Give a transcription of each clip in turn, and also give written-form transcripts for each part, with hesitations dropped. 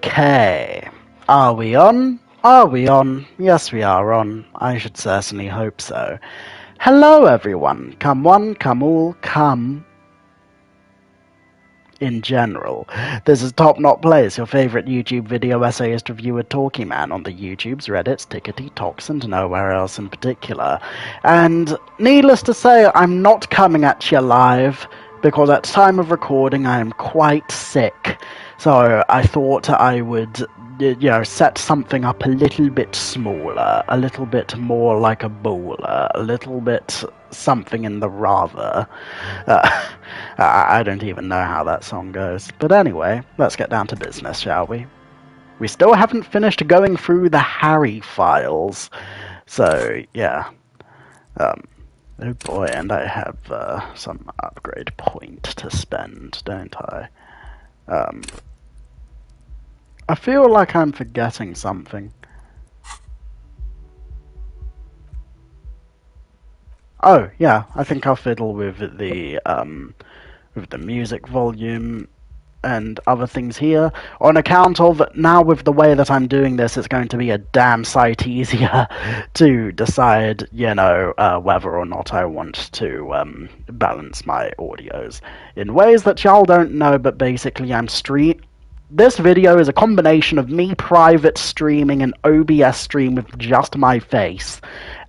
Okay. Are we on? Are we on? Yes, we are on. I should certainly hope so. Hello, everyone. Come one, come all, come in general. This is Top Not Plays, your favorite YouTube video essayist reviewer talkie man on the YouTubes, Reddits, Tickety, Talks, and nowhere else in particular. And needless to say, I'm not coming at you live, because at time of recording I am quite sick. So I thought I would, set something up a little bit smaller, a little bit more like a bowler, a little bit something in the rather. I don't even know how that song goes. But anyway, let's get down to business, shall we? We still haven't finished going through the Harry files. So, yeah. Oh boy, and I have some upgrade point to spend, don't I? I feel like I'm forgetting something. Oh, yeah, I think I'll fiddle with the music volume and other things here, on account of now with the way that I'm doing this, it's going to be a damn sight easier to decide, whether or not I want to balance my audios in ways that y'all don't know, but basically this video is a combination of me private streaming an OBS stream with just my face,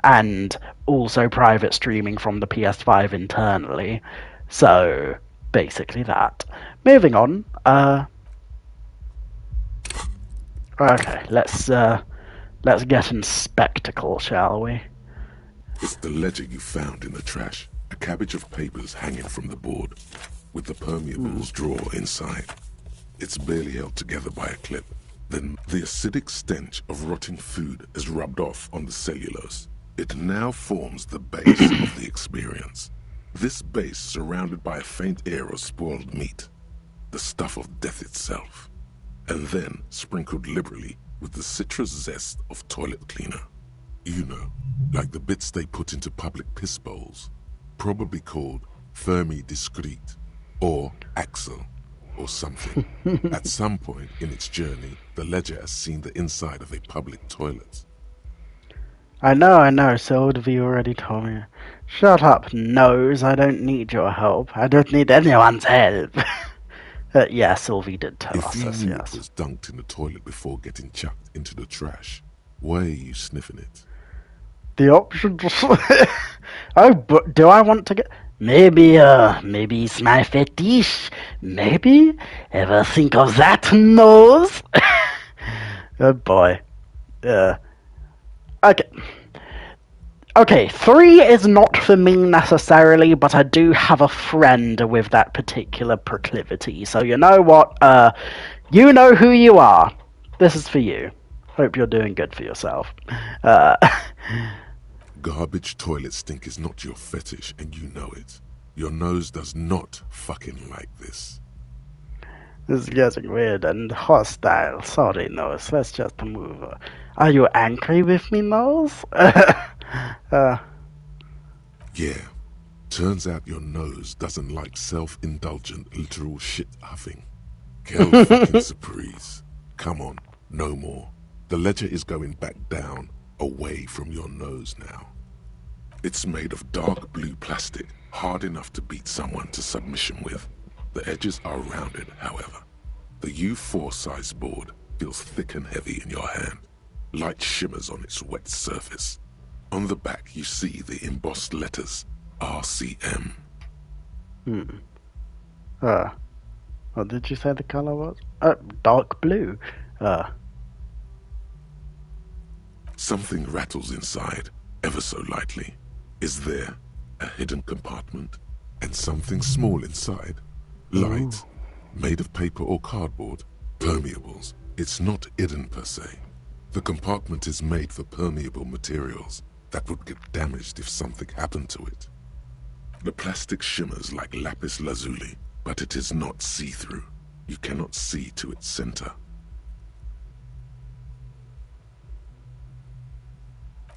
and also private streaming from the PS5 internally. So, basically that. Moving on, okay, let's get in spectacle, shall we? It's the ledger you found in the trash. A cabbage of papers hanging from the board, with the permeables drawer inside. It's barely held together by a clip. Then the acidic stench of rotting food is rubbed off on the cellulose. It now forms the base of the experience. This base surrounded by a faint air of spoiled meat, the stuff of death itself, and then sprinkled liberally with the citrus zest of toilet cleaner. You know, like the bits they put into public piss bowls, probably called Fermi Discrete, or Axel, or something. At some point in its journey, the ledger has seen the inside of a public toilet. I know, Sylvie already told me. Shut up, Nose, I don't need your help. I don't need anyone's help. Yeah, Sylvie did tell us this, If yes. it was dunked in the toilet before getting chucked into the trash, why are you sniffing it? The option Oh, but do I want to get... Maybe it's my fetish. Maybe? Ever think of that, Nose? Oh boy. Okay, 3 is not for me necessarily, but I do have a friend with that particular proclivity. So you know what? You know who you are. This is for you. Hope you're doing good for yourself. Garbage toilet stink is not your fetish, and you know it. Your nose does not fucking like this. This is getting weird and hostile. Sorry, Nose. Let's just move. Are you angry with me, Nose? Yeah. Turns out your nose doesn't like self-indulgent literal shit huffing. Quelle fucking surprise. Come on, no more. The ledger is going back down, away from your nose now. It's made of dark blue plastic, hard enough to beat someone to submission with. The edges are rounded, however. The U4 size board feels thick and heavy in your hand. Light shimmers on its wet surface. On the back you see the embossed letters, RCM. What did you say the color was? Dark blue. Something rattles inside, ever so lightly. Is there a hidden compartment? And something small inside? Light, made of paper or cardboard, permeables. It's not hidden per se. The compartment is made for permeable materials that would get damaged if something happened to it. The plastic shimmers like lapis lazuli, but it is not see-through. You cannot see to its center.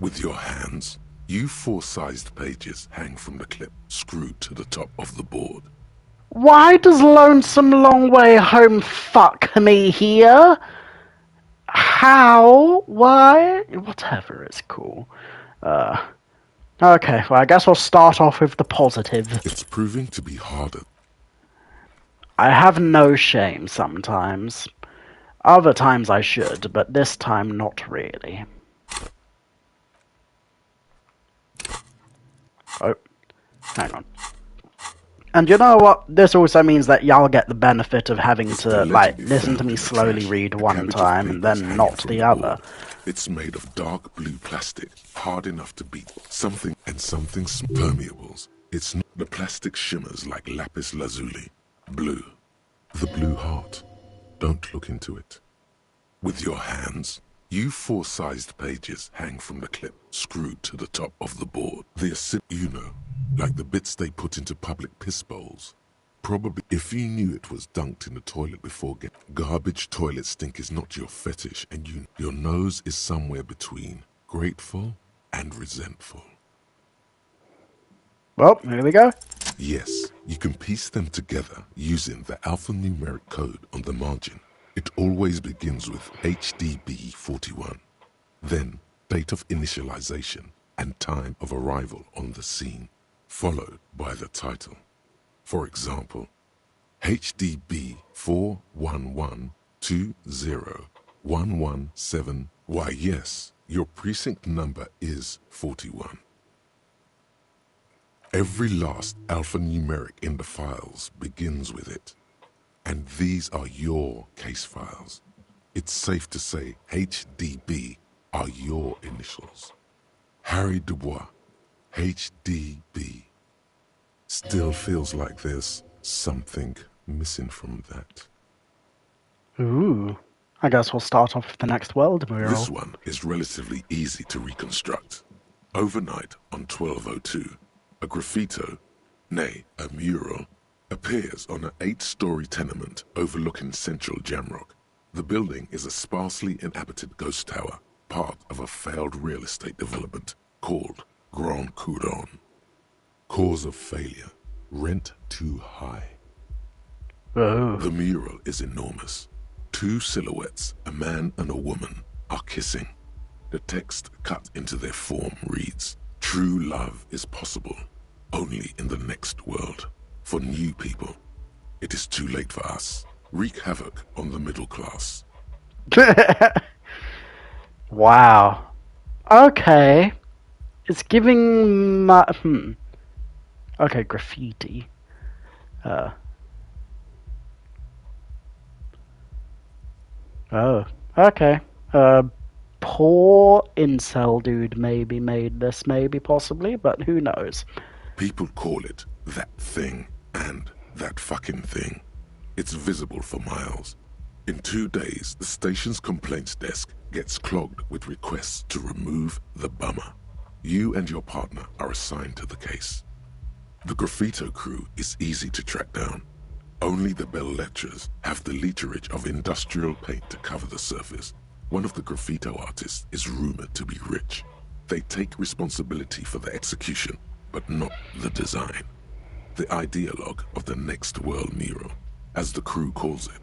With your hands, U4-sized pages hang from the clip screwed to the top of the board. Why does Lonesome Long Way Home fuck me here? How? Why? Whatever, it's cool. Okay, well, I guess we'll start off with the positive. It's proving to be harder. I have no shame sometimes. Other times I should, but this time not really. Oh, hang on. And you know what? This also means that y'all get the benefit of having It's to, the like, letter you listen to found me in the slowly trash. read A one cabbage of time and papers then hanging not from the board. other. It's made of dark blue plastic, hard enough to beat something and something permeables. It's not the plastic shimmers like lapis lazuli. Blue. The blue heart. Don't look into it. With your hands, you four-sized pages hang from the clip screwed to the top of the board. They are, like the bits they put into public piss bowls. Probably if you knew it was dunked in the toilet before garbage toilet stink is not your fetish and your nose is somewhere between grateful and resentful. Well, here we go. Yes, you can piece them together using the alphanumeric code on the margin. It always begins with HDB41, then date of initialization and time of arrival on the scene, followed by the title. For example, HDB 411201117. Why yes, your precinct number is 41. Every last alphanumeric in the files begins with it. And these are your case files. It's safe to say HDB are your initials. Harry Dubois, HDB. Still feels like there's something missing from that. Ooh. I guess we'll start off with the next world mural. This one is relatively easy to reconstruct. Overnight on 1202, a graffito, nay, a mural, appears on an 8-story tenement overlooking central Jamrock. The building is a sparsely inhabited ghost tower, part of a failed real estate development called Grand Couronne. Cause of failure, rent too high. Oh. The mural is enormous. 2 silhouettes, a man and a woman, are kissing. The text cut into their form reads, "True love is possible, only in the next world. For new people, it is too late for us. Wreak havoc on the middle class." Wow. Okay. It's giving my... Okay, graffiti. Oh. Okay. Poor incel dude maybe made this, maybe, possibly, but who knows? People call it that thing and that fucking thing. It's visible for miles. In 2 days, the station's complaints desk gets clogged with requests to remove the bummer. You and your partner are assigned to the case. The graffito crew is easy to track down. Only the bell lectures have the literage of industrial paint to cover the surface. One of the graffito artists is rumored to be rich. They take responsibility for the execution, but not the design. The ideologue of the next world mural, as the crew calls it,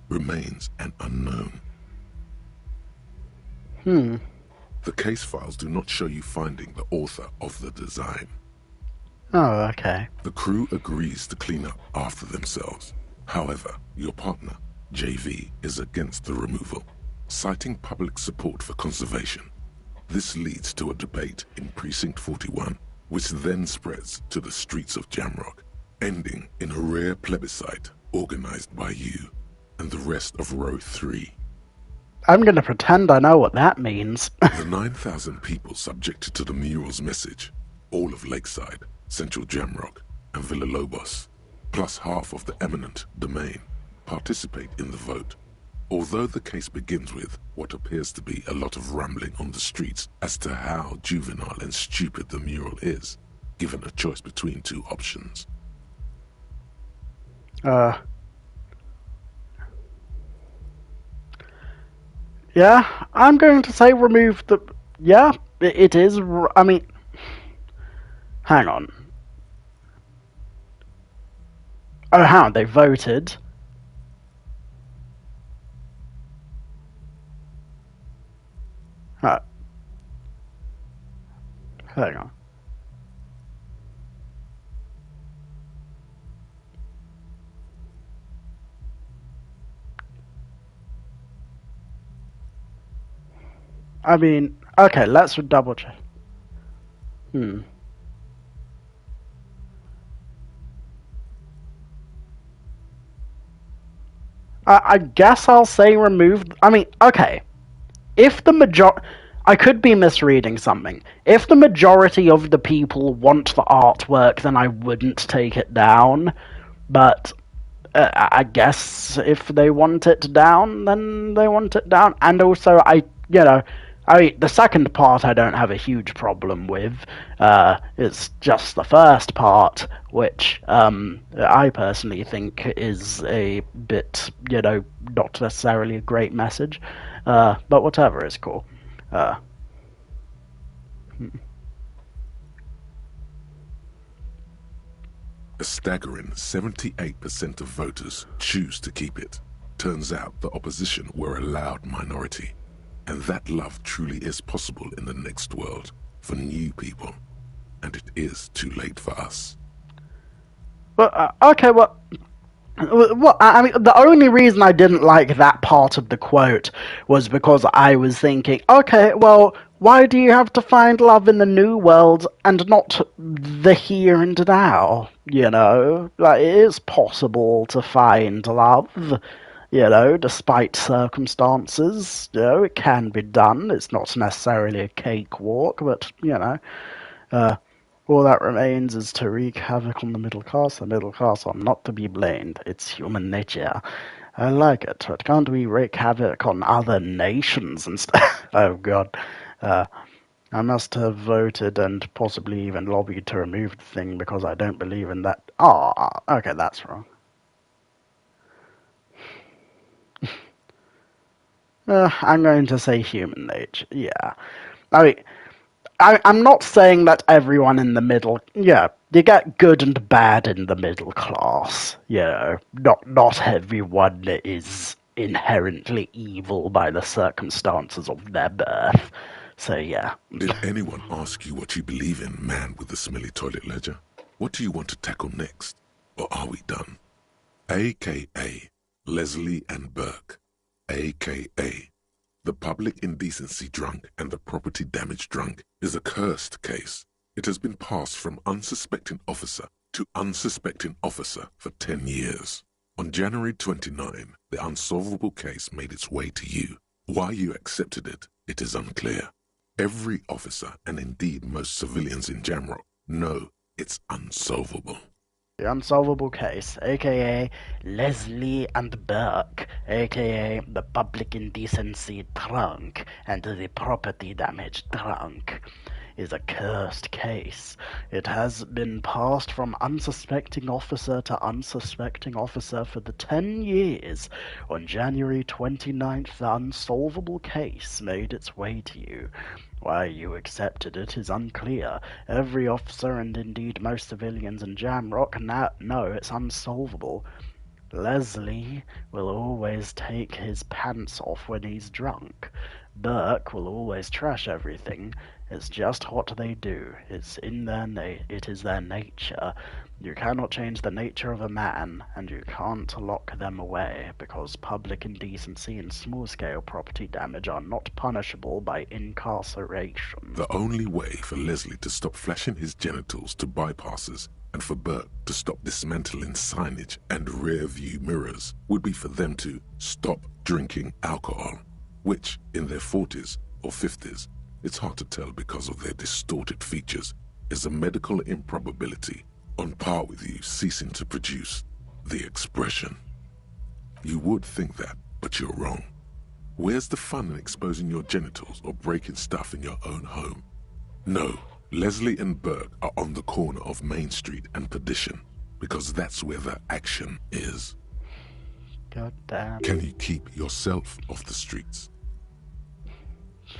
remains an unknown. The case files do not show you finding the author of the design. Oh, okay. The crew agrees to clean up after themselves. However, your partner, JV, is against the removal, citing public support for conservation. This leads to a debate in Precinct 41, which then spreads to the streets of Jamrock, ending in a rare plebiscite organized by you and the rest of Row 3. I'm gonna pretend I know what that means. The 9,000 people subjected to the mural's message, all of Lakeside, Central Jamrock, and Villalobos, plus half of the eminent domain, participate in the vote. Although the case begins with what appears to be a lot of rambling on the streets as to how juvenile and stupid the mural is, given a choice between 2 options. Yeah, I'm going to say remove the... Yeah, it is... I mean... Hang on. Oh, how? They voted? Right, hang on. I mean, okay, let's double check. I guess I'll say remove. I mean, okay. If the I could be misreading something. If the majority of the people want the artwork, then I wouldn't take it down. But I guess if they want it down, then they want it down. And also, the second part I don't have a huge problem with. It's just the first part, which I personally think is a bit, not necessarily a great message. But whatever is cool. Uh, A staggering 78% of voters choose to keep it. Turns out the opposition were a loud minority. And that love truly is possible in the next world for new people. And it is too late for us. but okay, well, I mean, the only reason I didn't like that part of the quote was because I was thinking, okay, well, why do you have to find love in the new world and not the here and now? Like, it is possible to find love, despite circumstances. It can be done. It's not necessarily a cakewalk, but, all that remains is to wreak havoc on the middle class. The middle class are not to be blamed. It's human nature. I like it, but can't we wreak havoc on other nations and stuff? Oh, God. I must have voted and possibly even lobbied to remove the thing because I don't believe in that. Oh, okay, that's wrong. I'm going to say human nature. Yeah. I mean, I'm not saying that everyone in the middle. Yeah, you get good and bad in the middle class. Not everyone is inherently evil by the circumstances of their birth. So yeah. Did anyone ask you what you believe in, man with the smelly toilet ledger? What do you want to tackle next? Or are we done? AKA Leslie and Burke. AKA the public indecency drunk and the property damage drunk is a cursed case. It has been passed from unsuspecting officer to unsuspecting officer for 10 years. On January 29, the unsolvable case made its way to you. Why you accepted it, it is unclear. Every officer, and indeed most civilians in Jamrock, know it's unsolvable. The unsolvable case, aka Leslie and Burke, aka the public indecency drunk and the property damage drunk, is a cursed case. It has been passed from unsuspecting officer to unsuspecting officer for the 10 years. On January 29th, the unsolvable case made its way to you. Why you accepted it is unclear. Every officer, and indeed most civilians in Jamrock, now know it's unsolvable. Leslie will always take his pants off when he's drunk. Burke will always trash everything. It's just what they do. It is their nature. You cannot change the nature of a man, and you can't lock them away, because public indecency and small-scale property damage are not punishable by incarceration. The only way for Leslie to stop flashing his genitals to bypassers and for Burke to stop dismantling signage and rear-view mirrors would be for them to stop drinking alcohol, which, in their 40s or 50s, it's hard to tell because of their distorted features, is a medical improbability on par with you ceasing to produce the expression. You would think that, but you're wrong. Where's the fun in exposing your genitals or breaking stuff in your own home? No, Leslie and Burke are on the corner of Main Street and Perdition, because that's where the action is. God damn. Can you keep yourself off the streets?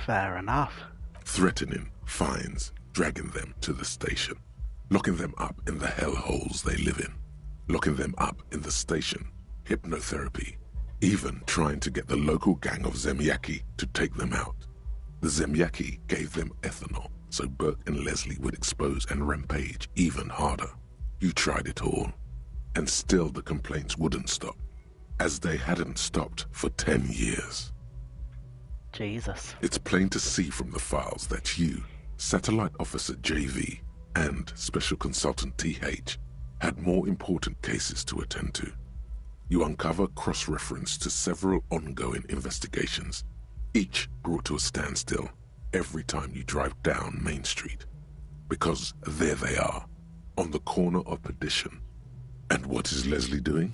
Fair enough. Threatening fines, dragging them to the station, locking them up in the hellholes they live in, locking them up in the station, hypnotherapy, even trying to get the local gang of Zemiaki to take them out. The Zemyaki gave them ethanol, so Burke and Leslie would expose and rampage even harder. You tried it all, and still the complaints wouldn't stop, as they hadn't stopped for 10 years. Jesus. It's plain to see from the files that you, Satellite Officer JV, and Special Consultant TH had more important cases to attend to. You uncover cross-reference to several ongoing investigations, each brought to a standstill every time you drive down Main Street. Because there they are, on the corner of Perdition. And what is Leslie doing?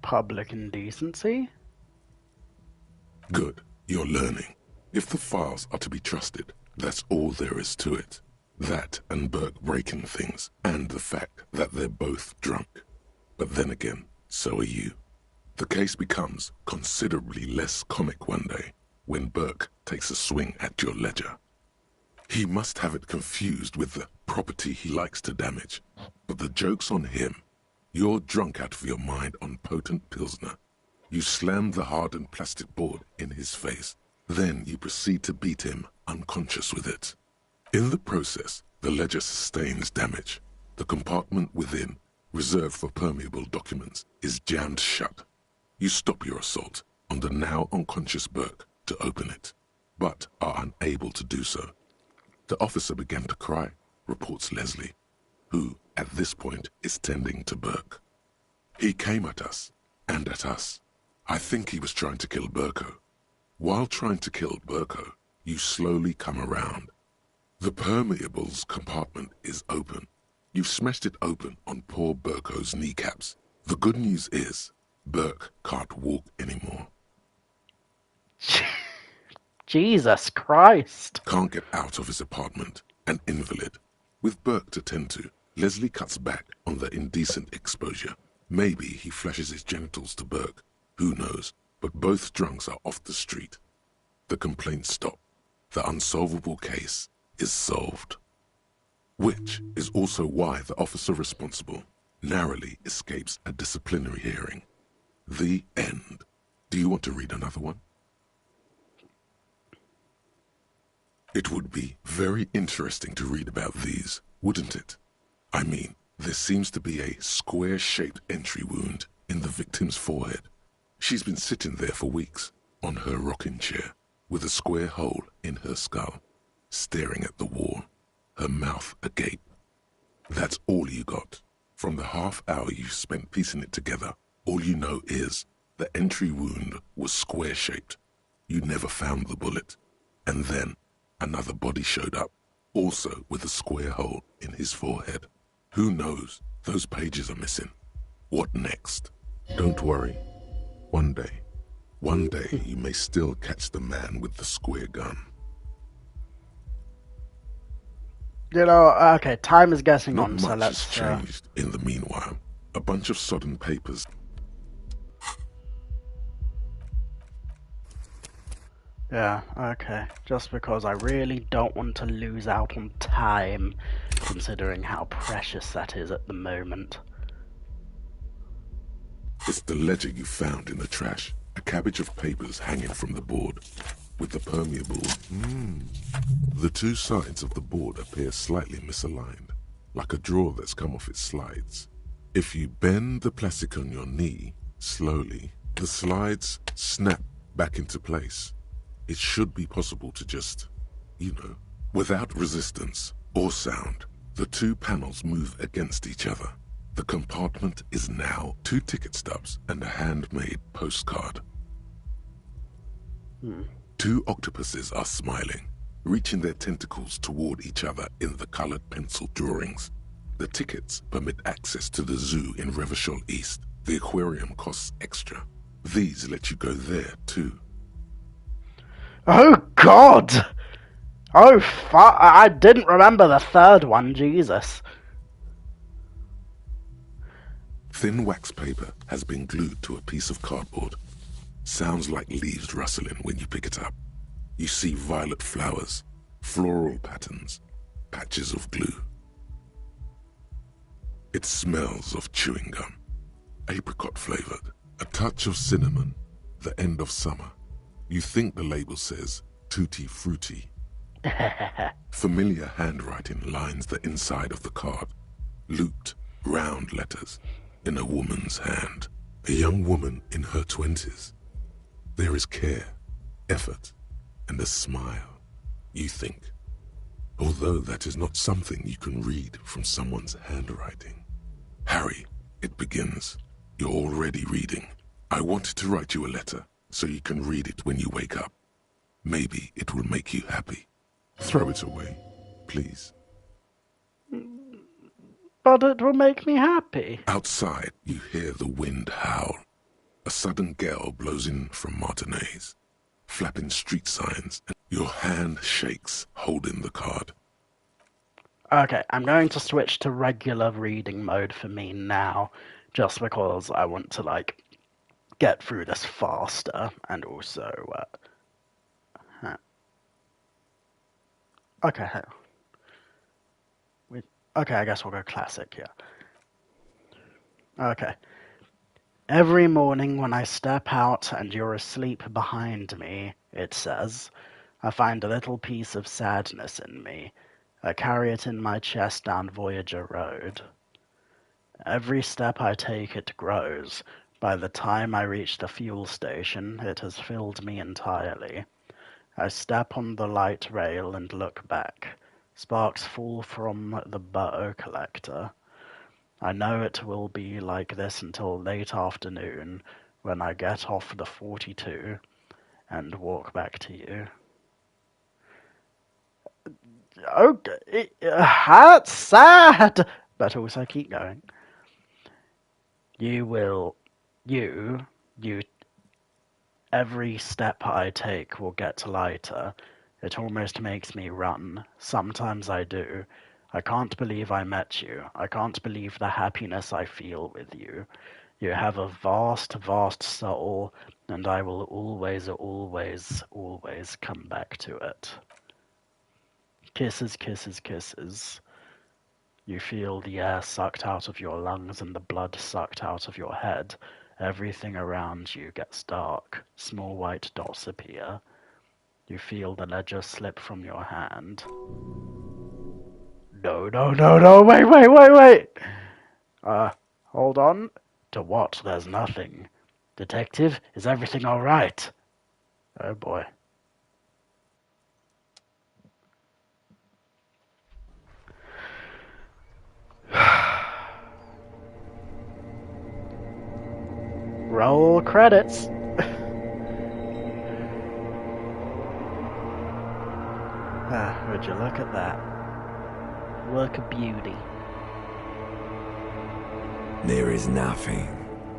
Public indecency? Good, you're learning. If the files are to be trusted, that's all there is to it. That and Burke breaking things, and the fact that they're both drunk. But then again, so are you. The case becomes considerably less comic one day when Burke takes a swing at your ledger. He must have it confused with the property he likes to damage. But the joke's on him. You're drunk out of your mind on potent Pilsner. You slam the hardened plastic board in his face. Then you proceed to beat him unconscious with it. In the process, the ledger sustains damage. The compartment within, reserved for permeable documents, is jammed shut. You stop your assault on the now unconscious Burke to open it, but are unable to do so. The officer began to cry, reports Leslie, who, at this point, is tending to Burke. He came at us, and at us. I think he was trying to kill Burko. While trying to kill Burko, you slowly come around. The permeables compartment is open. You've smashed it open on poor Burko's kneecaps. The good news is, Burke can't walk anymore. Jesus Christ. Can't get out of his apartment, an invalid. With Burke to tend to, Leslie cuts back on the indecent exposure. Maybe he flashes his genitals to Burke. Who knows? But both drunks are off the street. The complaints stop. The unsolvable case is solved. Which is also why the officer responsible narrowly escapes a disciplinary hearing. The end. Do you want to read another one? It would be very interesting to read about these, wouldn't it? I mean, there seems to be a square-shaped entry wound in the victim's forehead. She's been sitting there for weeks, on her rocking chair, with a square hole in her skull, staring at the wall, her mouth agape. That's all you got. From the half hour you spent piecing it together, all you know is the entry wound was square-shaped. You never found the bullet. And then another body showed up, also with a square hole in his forehead. Who knows? Those pages are missing. What next? Don't worry. One day you may still catch the man with the square gun. You know, okay, time is getting Not on, much so let's... has changed in the meanwhile. A bunch of sodden papers. Yeah, okay. Just because I really don't want to lose out on time, considering how precious that is at the moment. It's the ledger you found in the trash. A cabbage of papers hanging from the board. With the permeable... The two sides of the board appear slightly misaligned, like a drawer that's come off its slides. If you bend the plastic on your knee, slowly, the slides snap back into place. It should be possible to just, without resistance or sound, the two panels move against each other. The compartment is now 2 ticket stubs and a handmade postcard. 2 octopuses are smiling, reaching their tentacles toward each other in the colored pencil drawings. The tickets permit access to the zoo in Revachol East. The aquarium costs extra. These let you go there too. Oh God! Oh fuck! I didn't remember the third one, Jesus. Thin wax paper has been glued to a piece of cardboard. Sounds like leaves rustling when you pick it up. You see violet flowers, floral patterns, patches of glue. It smells of chewing gum, apricot flavored, a touch of cinnamon, the end of summer. You think the label says Tutti Frutti. Familiar handwriting lines the inside of the card. Looped, round letters in a woman's hand. A young woman in her 20s. There is care, effort, and a smile, you think. Although that is not something you can read from someone's handwriting. Harry, it begins. You're already reading. I wanted to write you a letter so you can read it when you wake up. Maybe it will make you happy. Throw it away, please. But it will make me happy. Outside, you hear the wind howl. A sudden gale blows in from Martinez, flapping street signs, and your hand shakes, holding the card. Okay, I'm going to switch to regular reading mode for me now, just because I want to, like, get through this faster, and also, okay, okay, I guess we'll go classic, yeah. Okay. Every morning when I step out and you're asleep behind me, it says, I find a little piece of sadness in me. I carry it in my chest down Voyager Road. Every step I take, it grows. By the time I reach the fuel station, it has filled me entirely. I step on the light rail and look back. Sparks fall from the bow collector. I know it will be like this until late afternoon, when I get off the 42 and walk back to you. Okay, that's sad, but also keep going. Every step I take will get lighter. It almost makes me run. Sometimes I do. I can't believe I met you. I can't believe the happiness I feel with you. You have a vast, vast soul, and I will always, always, always come back to it. Kisses, kisses, kisses. You feel the air sucked out of your lungs and the blood sucked out of your head. Everything around you gets dark. Small white dots appear. You feel the ledger slip from your hand. No, no, no, no, wait, wait, wait, wait! Hold on. To what? There's nothing. Detective, is everything alright? Oh boy. Roll credits. Would you look at that? Work of beauty. There is nothing.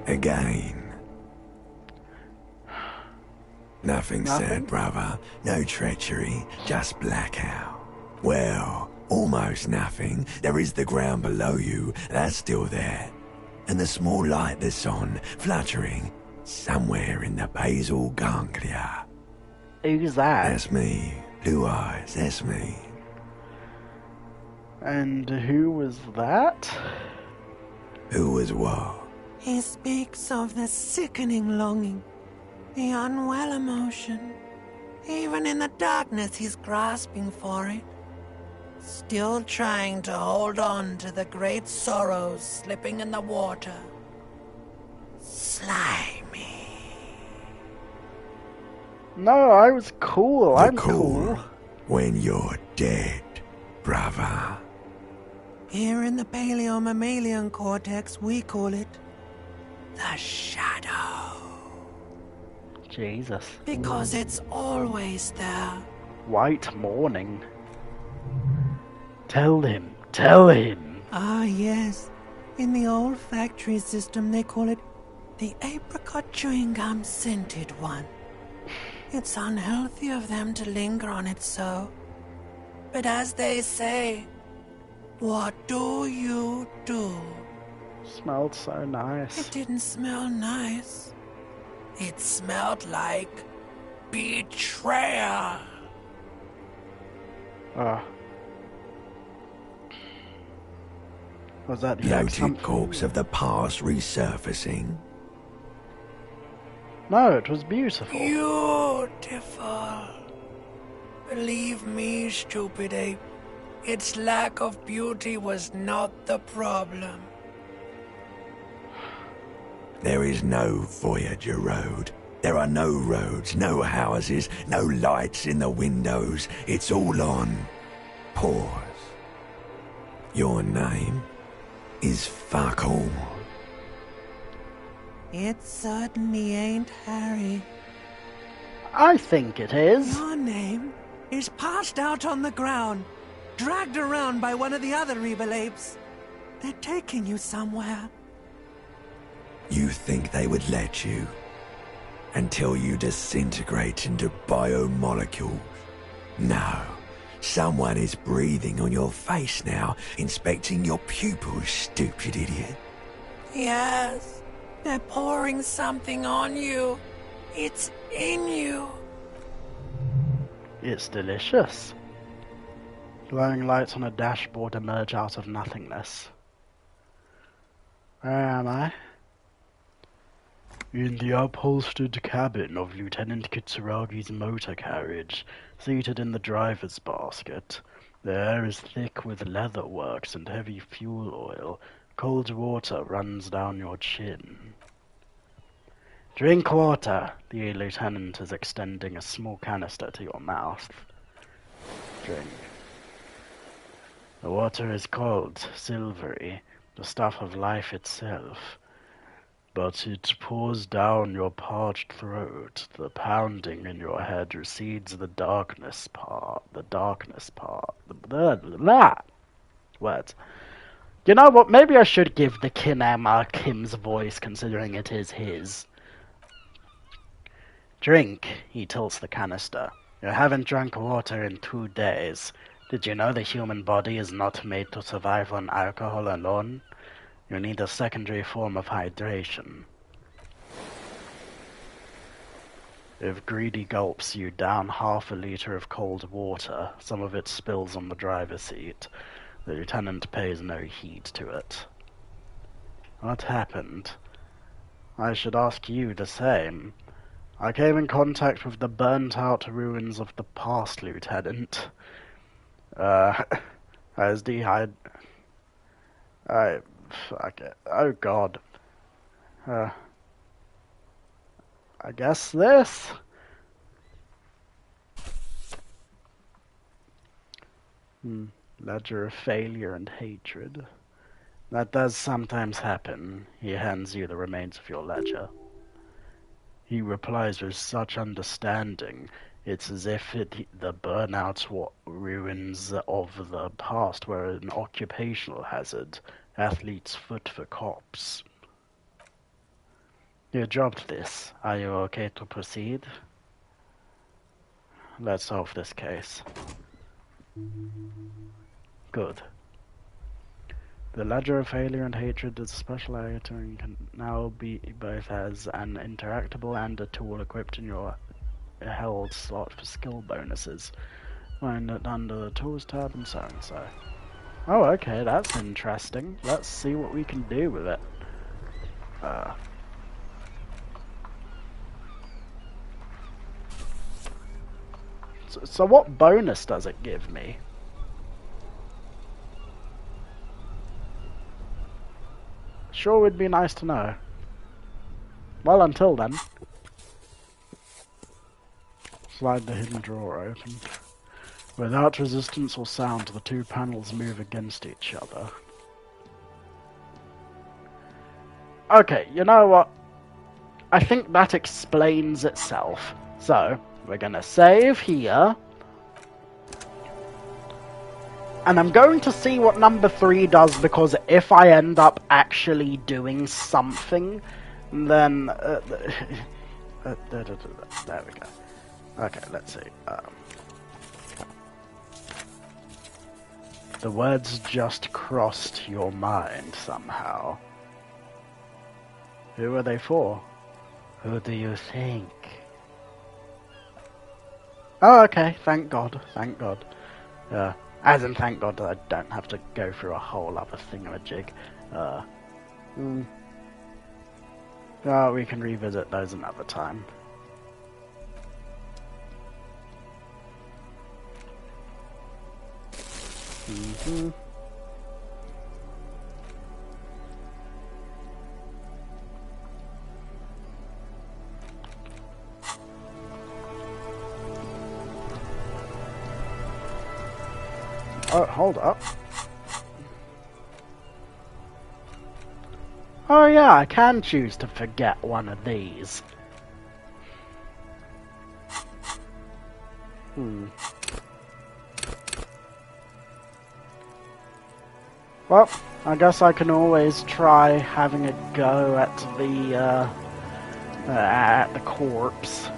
Again. Nothing said, brother. No treachery, just blackout. Well, almost nothing. There is the ground below you, that's still there. And the small light that's on, fluttering, somewhere in the basal ganglia. Who's that? That's me. Blue eyes, that's me. And who was that? Who was what? He speaks of the sickening longing, the unwell emotion. Even in the darkness he's grasping for it. Still trying to hold on to the great sorrows slipping in the water. Slimy. No, I was cool. I'm cool. When you're dead, brother. Here in the paleo-mammalian cortex, we call it the shadow. Jesus. Because it's always there. White morning. Tell him. Tell him. Ah, yes. In the olfactory system, they call it the apricot chewing gum scented one. It's unhealthy of them to linger on it so. But as they say, what do you do? Smelled so nice. It didn't smell nice. It smelled like betrayal. Was that the Bloated corpse of the past resurfacing? No, it was beautiful. Beautiful. Believe me, stupid ape, its lack of beauty was not the problem. There is no Voyager Road. There are no roads, no houses, no lights in the windows. It's all on pause. Your name is fuck all. It certainly ain't Harry. I think it is. Your name is passed out on the ground, dragged around by one of the other evil apes. They're taking you somewhere. You think they would let you? Until you disintegrate into biomolecules? No. Someone is breathing on your face now, inspecting your pupils, stupid idiot. Yes, they're pouring something on you. It's in you. It's delicious. Glowing lights on a dashboard emerge out of nothingness. Where am I? In the upholstered cabin of Lieutenant Kitsuragi's motor carriage, seated in the driver's basket. The air is thick with leather works and heavy fuel oil. Cold water runs down your chin. Drink water. The lieutenant is extending a small canister to your mouth. Drink. The water is cold, silvery, the stuff of life itself. But it pours down your parched throat. The pounding in your head recedes the darkness part. Words. You know what? Maybe I should give the Kinema Kim's voice, considering it is his. Drink. He tilts the canister. You haven't drunk water in 2 days. Did you know the human body is not made to survive on alcohol alone? You need a secondary form of hydration. If Greedy gulps you down half a liter of cold water, some of it spills on the driver's seat. The lieutenant pays no heed to it. What happened? I should ask you the same. I came in contact with the burnt-out ruins of the past, Lieutenant. As fuck it. Oh god. I guess this? Ledger of failure and hatred. That does sometimes happen. He hands you the remains of your ledger. He replies with such understanding. It's as if the burnouts ruins of the past were an occupational hazard. Athlete's foot for cops. You dropped this. Are you okay to proceed? Let's solve this case. Good. The Ledger of Failure and Hatred is a special item and can now be both as an interactable and a tool equipped in your held slot for skill bonuses. Find it under the Tools tab and so and so. Oh, okay, that's interesting. Let's see what we can do with it. So what bonus does it give me? Sure would be nice to know. Well, until then. Slide the hidden drawer open. Without resistance or sound, the two panels move against each other. Okay, you know what? I think that explains itself. So, we're gonna save here. And I'm going to see what number 3 does, because if I end up actually doing something, then... there we go. Okay, let's see. The words just crossed your mind somehow. Who are they for? Who do you think? Oh, okay, thank God, thank God. As in, thank God that I don't have to go through a whole other thingamajig. We can revisit those another time. Mm-hmm. Oh, hold up. Oh yeah, I can choose to forget one of these. Well, I guess I can always try having a go at the corpse.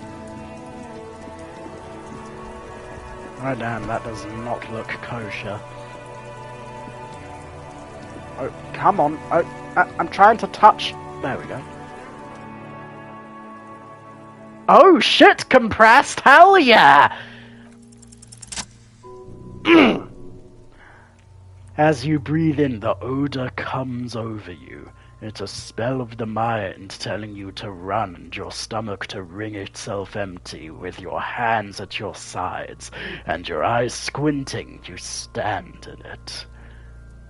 Oh damn, that does not look kosher. Oh, come on. Oh, I'm trying to touch. There we go. Oh shit, compressed! Hell yeah! As you breathe in, the odor comes over you. It's a spell of the mind telling you to run and your stomach to wring itself empty. With your hands at your sides and your eyes squinting, you stand in it.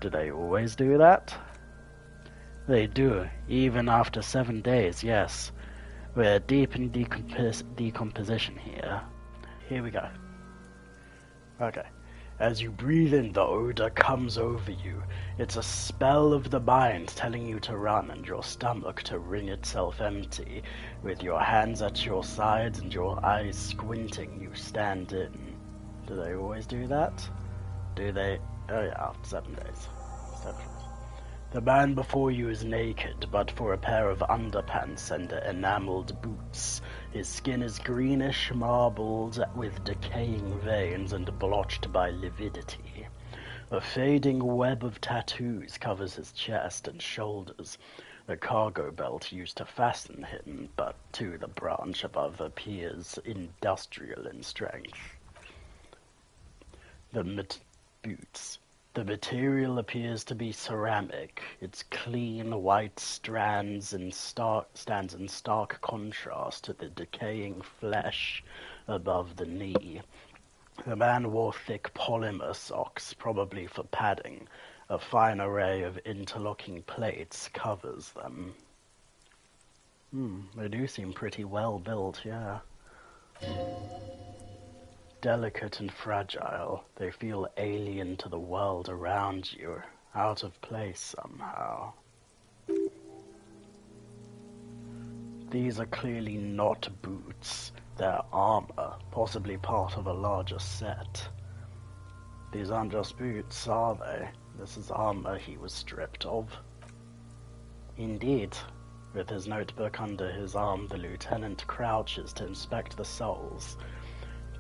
Do they always do that? They do, even after 7 days, yes. We're deep in decomposition here. Here we go. Okay. As you breathe in, the odor comes over you. It's a spell of the mind telling you to run and your stomach to wring itself empty. With your hands at your sides and your eyes squinting, you stand in. Do they always do that? Do they? Oh yeah, after 7 days. 7 days. The man before you is naked, but for a pair of underpants and enameled boots. His skin is greenish, marbled, with decaying veins and blotched by lividity. A fading web of tattoos covers his chest and shoulders. The cargo belt used to fasten him, but to the branch above appears industrial in strength. Boots. The material appears to be ceramic. Its clean white stands in stark contrast to the decaying flesh above the knee. The man wore thick polymer socks, probably for padding. A fine array of interlocking plates covers them. They do seem pretty well built, yeah. Delicate and fragile, they feel alien to the world around you, out of place somehow. These are clearly not boots, they're armor, possibly part of a larger set. These aren't just boots, are they? This is armor he was stripped of. Indeed. With his notebook under his arm, the lieutenant crouches to inspect the soles.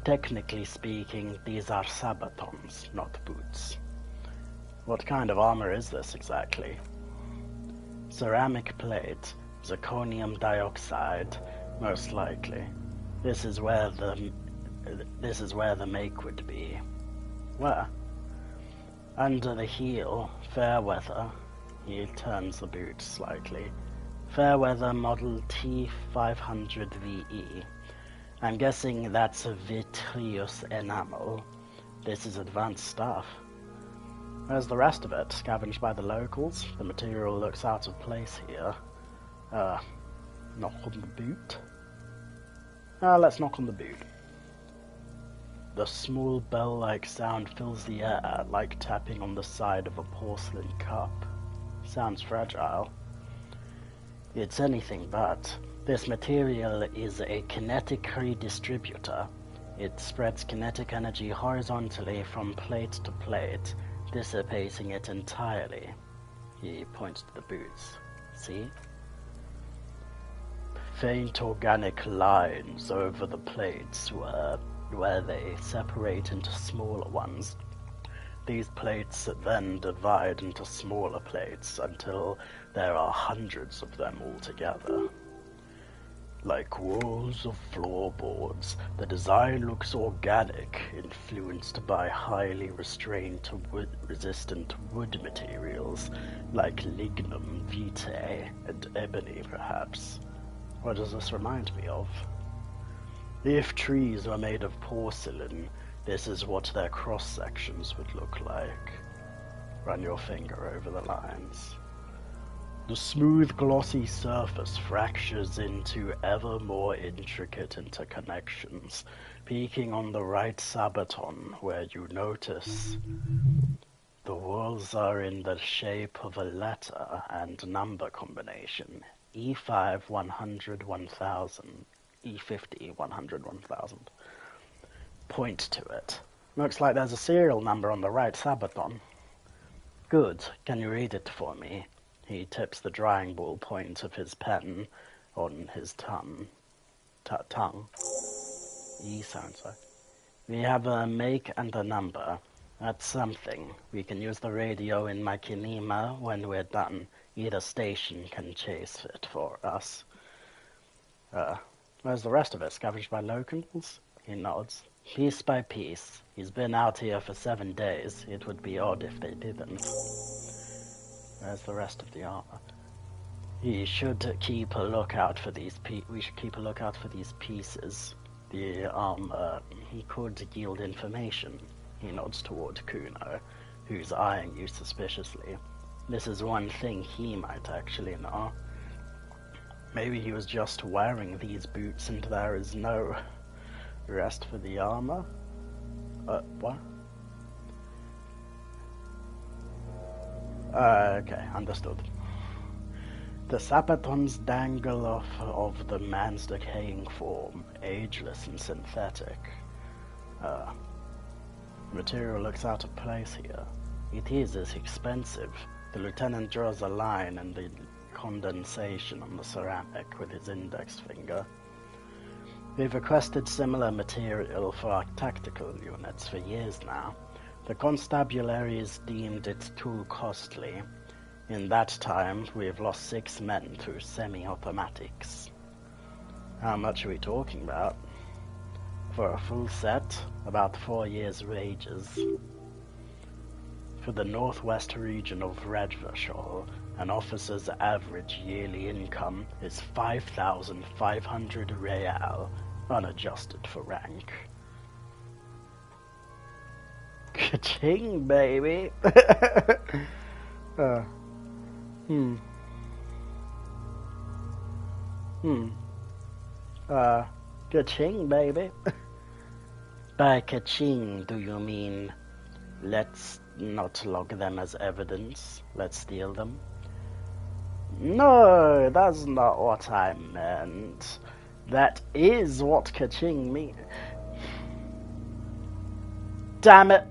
Technically speaking, these are sabatons, not boots. What kind of armor is this exactly? Ceramic plate, zirconium dioxide, most likely. This is where the make would be. Where? Under the heel, fair weather. He turns the boot slightly. Fair weather model T500 VE. I'm guessing that's a vitreous enamel. This is advanced stuff. Where's the rest of it? Scavenged by the locals? The material looks out of place here. Knock on the boot? Let's knock on the boot. The small bell-like sound fills the air, like tapping on the side of a porcelain cup. Sounds fragile. It's anything but. This material is a kinetic redistributor. It spreads kinetic energy horizontally from plate to plate, dissipating it entirely. He points to the boots. See? Faint organic lines over the plates where they separate into smaller ones. These plates then divide into smaller plates until there are hundreds of them altogether. Like walls of floorboards, the design looks organic, influenced by highly resistant wood materials, like lignum vitae and ebony, perhaps. What does this remind me of? If trees were made of porcelain, This is what their cross-sections would look like. Run your finger over the lines. The smooth, glossy surface fractures into ever more intricate interconnections, peaking on the right sabaton, where you notice the walls are in the shape of a letter and number combination. E5 100 1000, E50 100 1000. Point to it. Looks like there's a serial number on the right sabaton. Good. Can you read it for me? He tips the drawing ball point of his pen on his tongue. E sounds like. We have a make and a number. That's something. We can use the radio in Makinima when we're done. Either station can chase it for us. Where's the rest of it? Scavenged by locals? He nods. Piece by piece. He's been out here for 7 days. It would be odd if they didn't. Where's the rest of the armor? We should keep a lookout for these pieces. The armor, he could yield information. He nods toward Kuno, who's eyeing you suspiciously. This is one thing he might actually know. Maybe he was just wearing these boots and there is no rest for the armor? What? Okay, understood. The sabatons dangle off of the man's decaying form, ageless and synthetic. Material looks out of place here. It is expensive. The lieutenant draws a line in the condensation on the ceramic with his index finger. We've requested similar material for our tactical units for years now. The constabularies deemed it too costly. In that time, we've lost 6 men through semi-automatics. How much are we talking about? For a full set, about 4 years' wages. For the northwest region of Redvershall, an officer's average yearly income is 5,500 real, unadjusted for rank. Ka-ching, baby! Ka-ching, baby. By ka-ching, do you mean let's not log them as evidence, let's steal them? No, that's not what I meant. That is what ka-ching means. Damn it.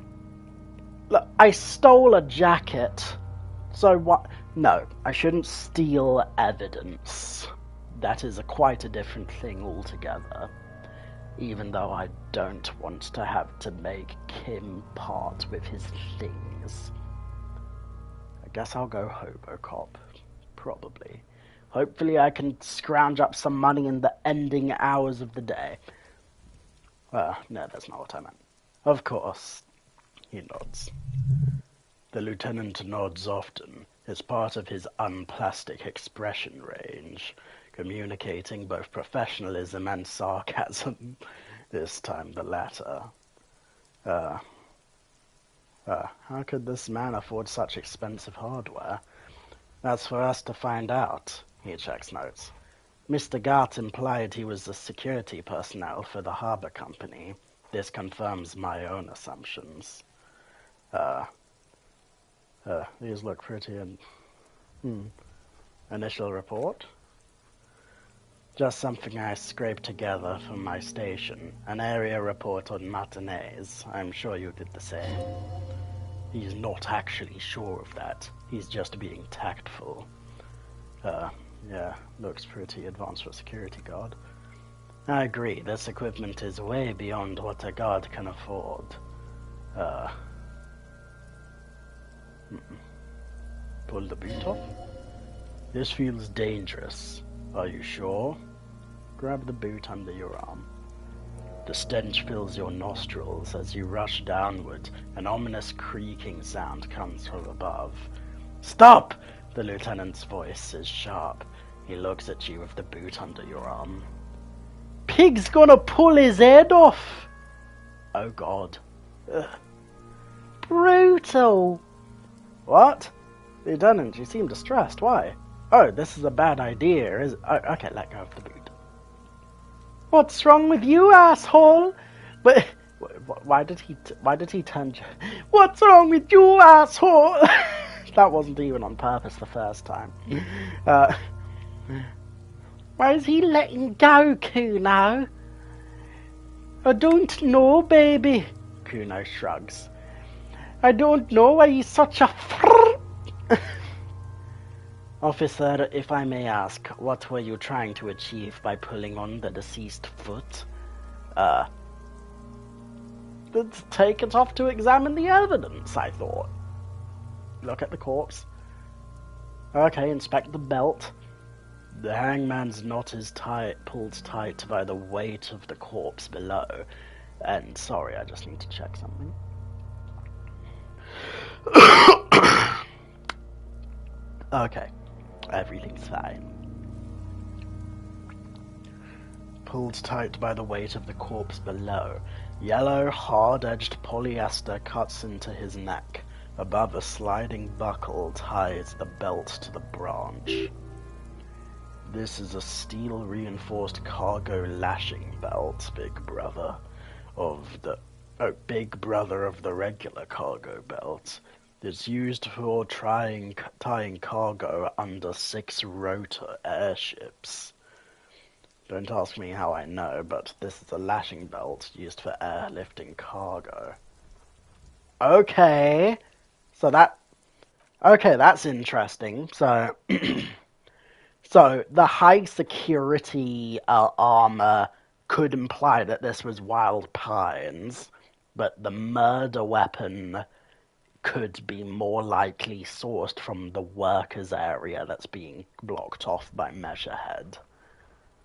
Look, I stole a jacket. So what? No, I shouldn't steal evidence. That is quite a different thing altogether. Even though I don't want to have to make Kim part with his things. I guess I'll go Hobocop. Probably. Hopefully I can scrounge up some money in the ending hours of the day. No, that's not what I meant. Of course. He nods. The lieutenant nods often, as part of his unplastic expression range, communicating both professionalism and sarcasm, this time the latter. How could this man afford such expensive hardware? That's for us to find out, he checks notes. Mr. Gart implied he was the security personnel for the harbor company. This confirms my own assumptions. These look pretty and... Initial report? Just something I scraped together from my station. An area report on matinees. I'm sure you did the same. He's not actually sure of that. He's just being tactful. Yeah, looks pretty advanced for a security guard. I agree, this equipment is way beyond what a guard can afford. Pull the boot off? This feels dangerous. Are you sure? Grab the boot under your arm. The stench fills your nostrils as you rush downward. An ominous creaking sound comes from above. Stop! The lieutenant's voice is sharp. He looks at you with the boot under your arm. Pig's gonna pull his head off! Oh god. Ugh. Brutal! What? Lieutenant, you seem distressed. Why? Oh, this is a bad idea, is it? Oh, okay, let go of the boot. What's wrong with you, asshole? But why did he turn? What's wrong with you, asshole? That wasn't even on purpose the first time. Why is he letting go, Kuno? I don't know, baby. Kuno shrugs. I don't know why he's such a Officer, if I may ask, what were you trying to achieve by pulling on the deceased foot? Let's take it off to examine the evidence, I thought. Look at the corpse. Okay, inspect the belt. The hangman's knot is pulled tight by the weight of the corpse below. And sorry, I just need to check something. Okay, everything's fine. Pulled tight by the weight of the corpse below. Yellow, hard-edged polyester cuts into his neck. Above, a sliding buckle ties the belt to the branch. This is a steel-reinforced cargo lashing belt, big brother of the regular cargo belt. It's used for tying cargo under 6-rotor airships. Don't ask me how I know, but this is a lashing belt used for airlifting cargo. Okay, that's interesting. So, so the high security armor could imply that this was Wild Pines, but the murder weapon could be more likely sourced from the workers' area that's being blocked off by Measurehead.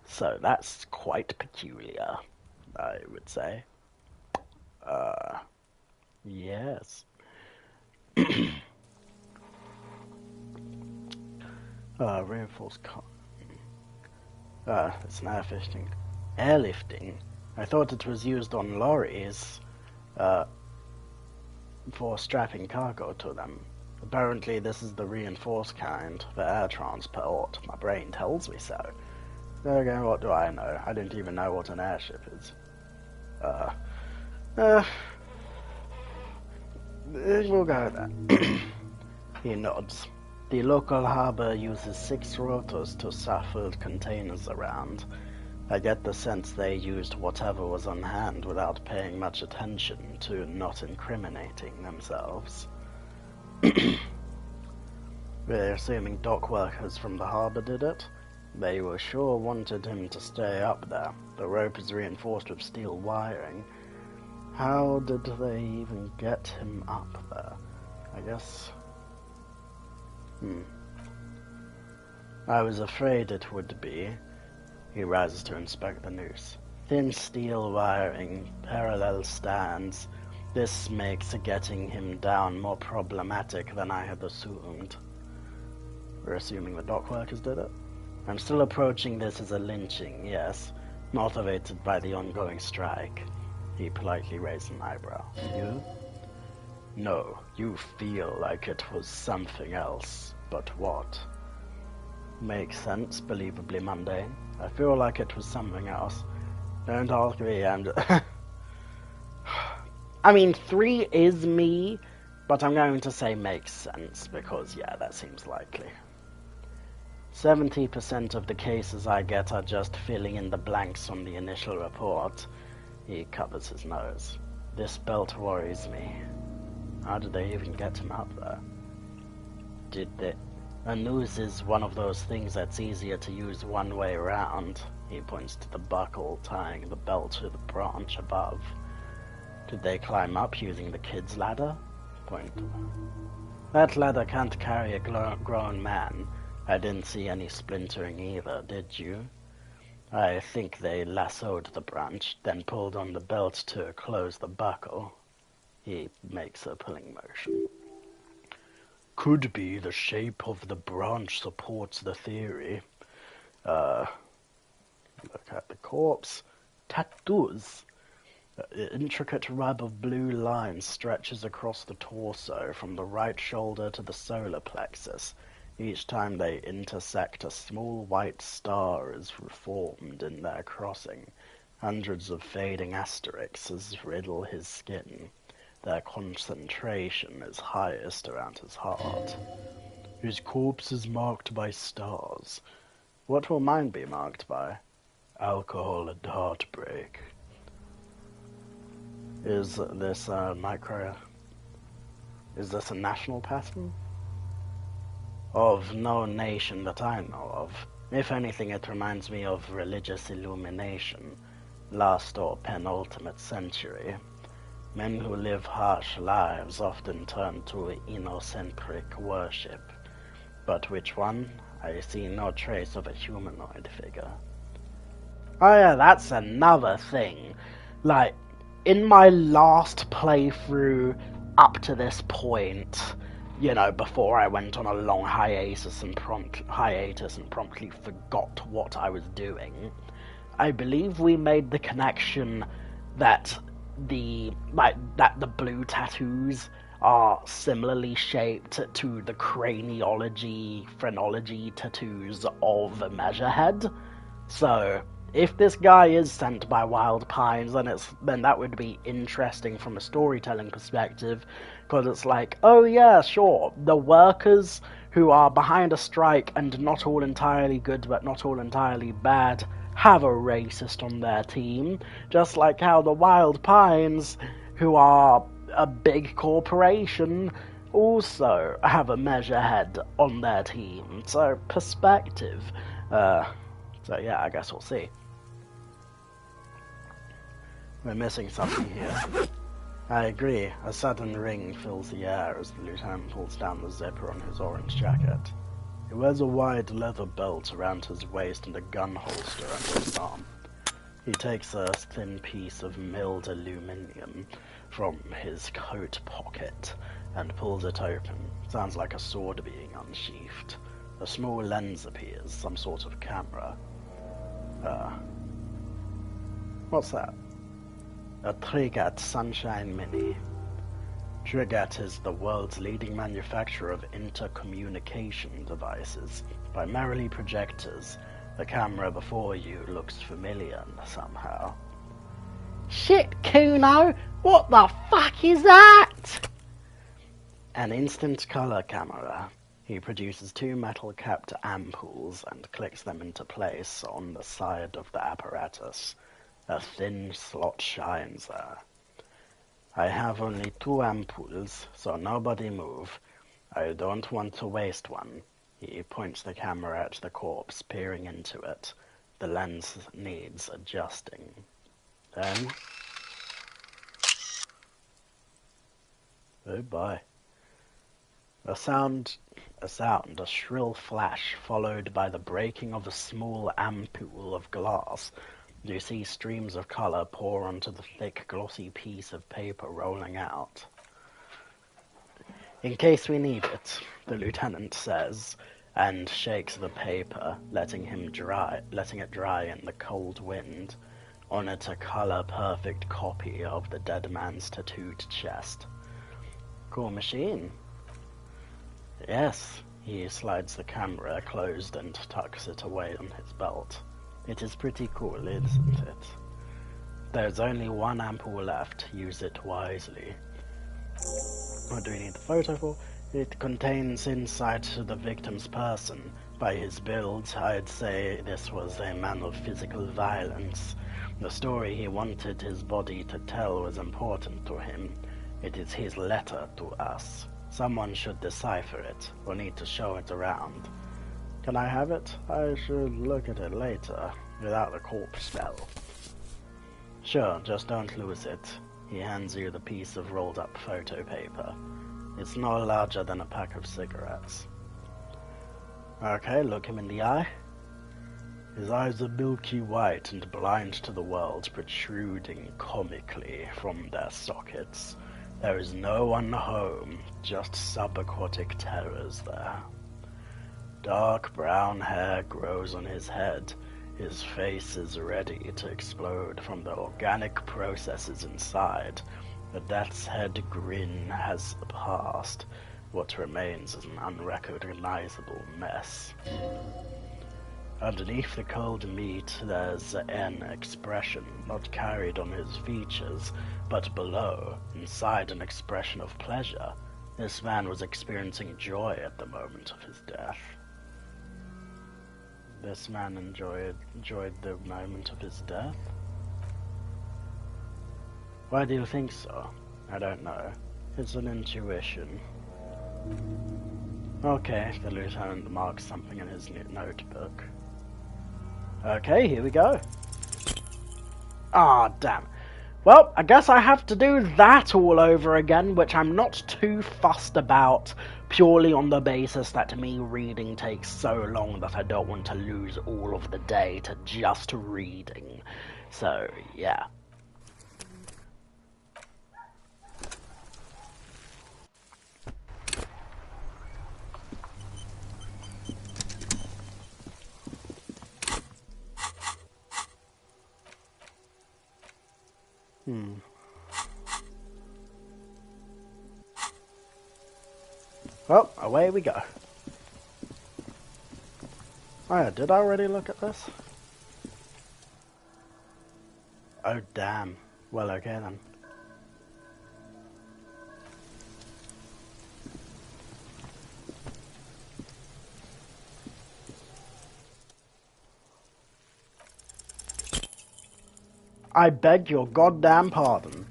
So that's quite peculiar, I would say. Yes. Reinforced it's an airlifting. I thought it was used on lorries, for strapping cargo to them. Apparently this is the reinforced kind for air transport. My brain tells me so. Okay, what do I know? I didn't even know what an airship is. We'll go there. He nods. The local harbor uses 6 rotors to shuffle containers around. I get the sense they used whatever was on hand without paying much attention to not incriminating themselves. We're assuming dock workers from the harbor did it. They were sure wanted him to stay up there. The rope is reinforced with steel wiring. How did they even get him up there? I guess... I was afraid it would be. He rises to inspect the noose. Thin steel wiring, parallel stands. This makes getting him down more problematic than I had assumed. We're assuming the dock workers did it? I'm still approaching this as a lynching, yes, motivated by the ongoing strike. He politely raised an eyebrow. You? No, you feel like it was something else. But what? Makes sense, believably mundane. I feel like it was something else. Don't ask me, I mean, 3 is me, but I'm going to say makes sense, because, yeah, that seems likely. 70% of the cases I get are just filling in the blanks on the initial report. He covers his nose. This belt worries me. How did they even get him up there? Did they? A noose is one of those things that's easier to use one way around. He points to the buckle tying the belt to the branch above. Did they climb up using the kid's ladder? Point. That ladder can't carry a grown man. I didn't see any splintering either, did you? I think they lassoed the branch, then pulled on the belt to close the buckle. He makes a pulling motion. Could be the shape of the branch supports the theory. Look at the corpse. Tattoos. An intricate web of blue lines stretches across the torso from the right shoulder to the solar plexus. Each time they intersect, a small white star is formed in their crossing. Hundreds of fading asterisks riddle his skin. Their concentration is highest around his heart. His corpse is marked by stars. What will mine be marked by? Alcohol and heartbreak. Is this a national pattern? Of no nation that I know of. If anything, it reminds me of religious illumination, last or penultimate century. Men who live harsh lives often turn to enocentric worship. But which one? I see no trace of a humanoid figure. Oh yeah, that's another thing. Like, in my last playthrough up to this point, you know, before I went on a long hiatus and promptly forgot what I was doing, I believe we made the connection that the blue tattoos are similarly shaped to the phrenology tattoos of Measurehead. So if this guy is sent by Wild Pines, then that would be interesting from a storytelling perspective, because it's like, oh yeah, sure, the workers who are behind a strike and not all entirely good but not all entirely bad have a racist on their team, just like how the Wild Pines, who are a big corporation, also have a Measurehead on their team. So, perspective. So yeah, I guess we'll see. We're missing something here. I agree. A sudden ring fills the air as the lieutenant pulls down the zipper on his orange jacket. He wears a wide leather belt around his waist and a gun holster under his arm. He takes a thin piece of milled aluminium from his coat pocket and pulls it open. Sounds like a sword being unsheathed. A small lens appears, some sort of camera. What's that? A Trigat Sunshine Mini. Trigat is the world's leading manufacturer of intercommunication devices, primarily projectors. The camera before you looks familiar somehow. Shit, Kuno! What the fuck is that? An instant color camera. He produces two metal-capped ampoules and clicks them into place on the side of the apparatus. A thin slot shines there. I have only 2 ampoules, so nobody move. I don't want to waste one. He points the camera at the corpse, peering into it. The lens needs adjusting. Then... oh boy. A shrill flash, followed by the breaking of a small ampoule of glass. You see streams of color pour onto the thick, glossy piece of paper rolling out. In case we need it, the lieutenant says, and shakes the paper, letting it dry in the cold wind. On it a color-perfect copy of the dead man's tattooed chest. Cool machine. Yes, he slides the camera closed and tucks it away on his belt. It is pretty cool, isn't it? There's only 1 ampoule left. Use it wisely. What do we need the photo for? It contains insight to the victim's person. By his build, I'd say this was a man of physical violence. The story he wanted his body to tell was important to him. It is his letter to us. Someone should decipher it. We'll need to show it around. Can I have it? I should look at it later, without the corpse spell. Sure, just don't lose it. He hands you the piece of rolled up photo paper. It's no larger than a pack of cigarettes. Okay, look him in the eye. His eyes are milky white and blind to the world, protruding comically from their sockets. There is no one home, just subaquatic terrors there. Dark brown hair grows on his head. His face is ready to explode from the organic processes inside. The death's head grin has passed. What remains is an unrecognizable mess. Underneath the cold meat, there's an expression not carried on his features, but below, inside, an expression of pleasure. This man was experiencing joy at the moment of his death. This man enjoyed the moment of his death? Why do you think so? I don't know. It's an intuition. Okay, the lieutenant marks something in his notebook. Okay, here we go. Ah, damn. Well, I guess I have to do that all over again, which I'm not too fussed about, purely on the basis that me reading takes so long that I don't want to lose all of the day to just reading. So, yeah. Well, away we go. Oh yeah, did I already look at this? Oh damn. Well, okay then. I beg your goddamn pardon.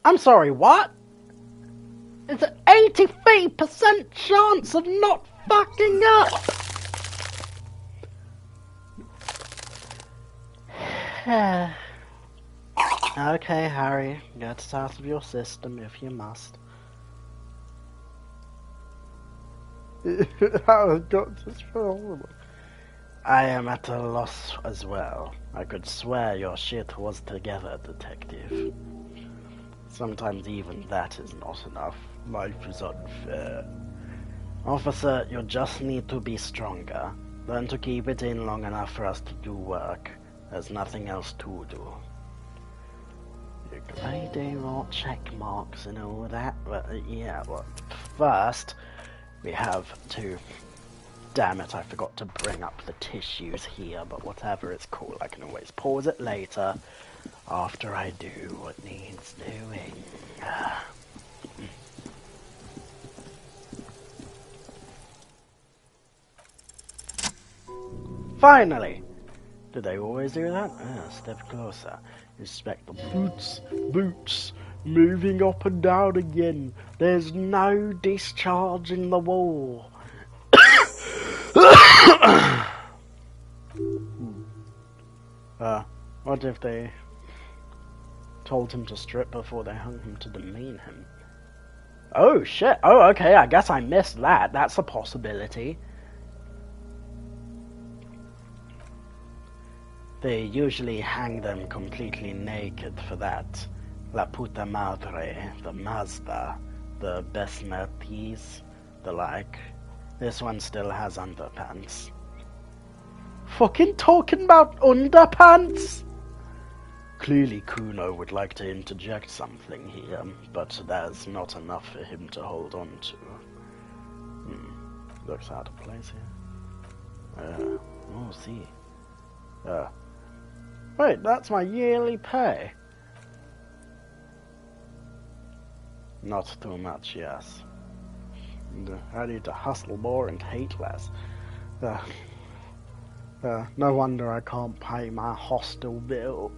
I'm sorry, what? It's an 83% chance of not fucking up! Okay, Harry, get it out of your system if you must. How got this horrible? I am at a loss as well. I could swear your shit was together, detective. Sometimes even that is not enough. Life is unfair. Officer, you just need to be stronger. Learn to keep it in long enough for us to do work. There's nothing else to do. I do want check marks and all that, but yeah, well, first we have to... Damn it, I forgot to bring up the tissues here, but whatever it's called, I can always pause it later after I do what needs doing. Finally! Did they always do that? Step closer. Inspect the boots, moving up and down again. There's no discharge in the wall. What if they told him to strip before they hung him to demean him? Oh shit, oh okay, I guess I missed that. That's a possibility. They usually hang them completely naked for that. La puta madre, the Mazda, the Besmertis, the like. This one still has underpants. Fucking talking about underpants? Clearly Kuno would like to interject something here, but there's not enough for him to hold on to. Looks out of place here. Oh, see. Wait, that's my yearly pay. Not too much, yes. I need to hustle more and hate less. No wonder I can't pay my hostel bill.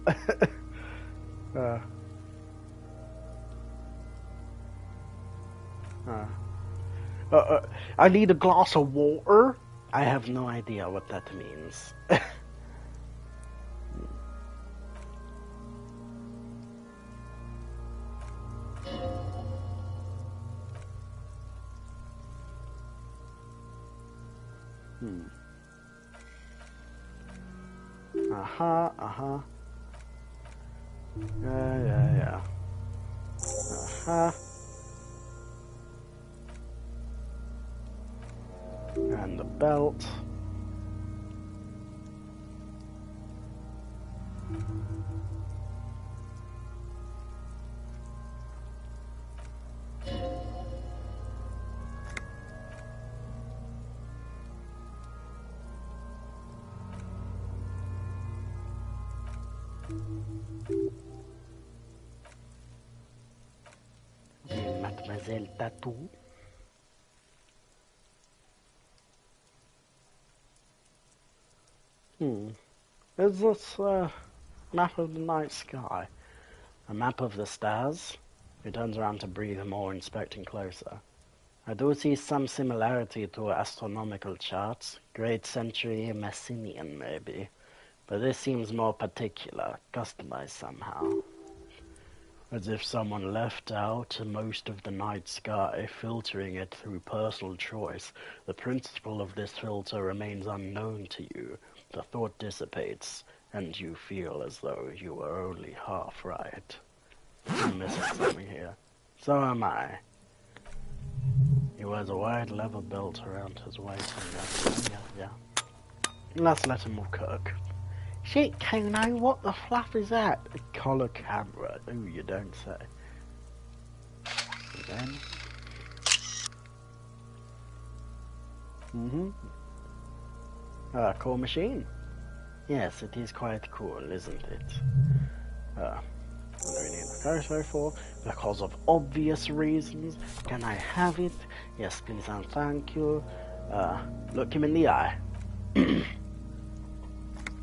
I need a glass of water? I have no idea what that means. Uh-huh, uh-huh. Yeah. Uh-huh. And the belt. Mademoiselle Tattoo. Is this a map of the night sky? A map of the stars? He turns around to breathe more, inspecting closer. I do see some similarity to astronomical charts. Great Century Messinian, maybe. But this seems more particular, customized somehow. As if someone left out most of the night sky, filtering it through personal choice. The principle of this filter remains unknown to you. The thought dissipates, and you feel as though you were only half right. I'm missing something here. So am I. He wears a wide leather belt around his waist. Yeah. Let's let him cook. Shit, Kano, what the fluff is that? A collar camera. Ooh, you don't say. And then... cool machine. Yes, it is quite cool, isn't it? What do we need the photo for? Because of obvious reasons. Can I have it? Yes, please and thank you. Look him in the eye.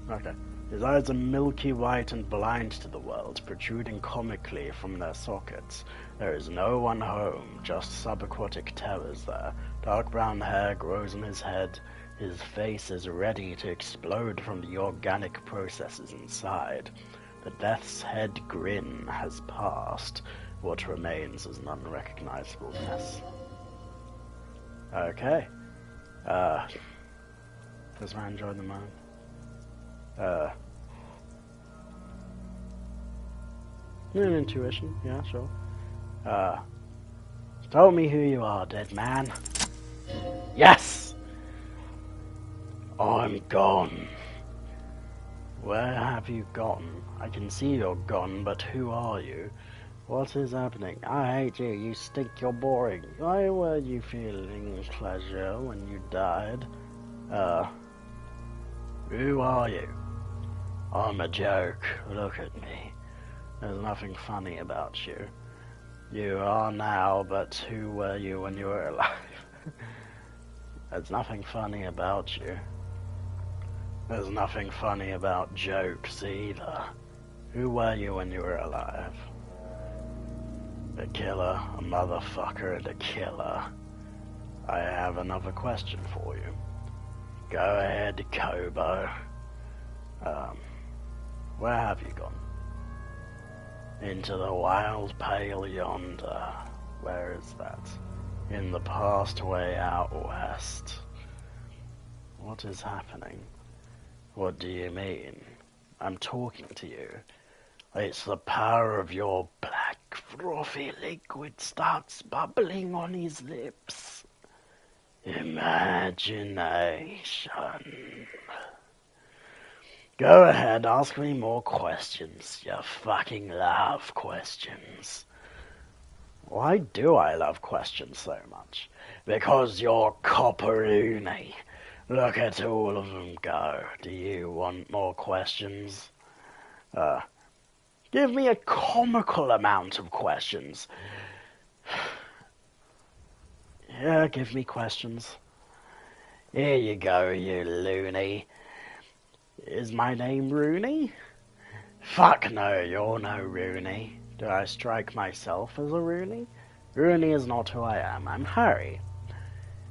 Okay. His eyes are milky white and blind to the world, protruding comically from their sockets. There is no one home, just subaquatic terrors there. Dark brown hair grows on his head. His face is ready to explode from the organic processes inside. The death's head grin has passed. What remains is an unrecognizable mess. Okay. Does man enjoy the moment? An intuition, yeah, sure. Tell me who you are, dead man. Yes! I'm gone. Where have you gone? I can see you're gone, but who are you? What is happening? I hate you, you stink, you're boring. Why were you feeling pleasure when you died? Who are you? I'm a joke, look at me. There's nothing funny about you. You are now, but who were you when you were alive? There's nothing funny about you. There's nothing funny about jokes either. Who were you when you were alive? A killer, a motherfucker, and a killer. I have another question for you. Go ahead, Kobo. Where have you gone? Into the wild pale yonder. Where is that? In the past way out west. What is happening? What do you mean? I'm talking to you. It's the power of your black frothy liquid starts bubbling on his lips. Imagination. Go ahead, ask me more questions. You fucking love questions. Why do I love questions so much? Because you're copperoony. Look at all of them go. Do you want more questions? Give me a comical amount of questions. Yeah, give me questions. Here you go, you loony. Is my name Rooney? Fuck no, you're no Rooney. Do I strike myself as a Rooney? Rooney is not who I am. I'm Harry.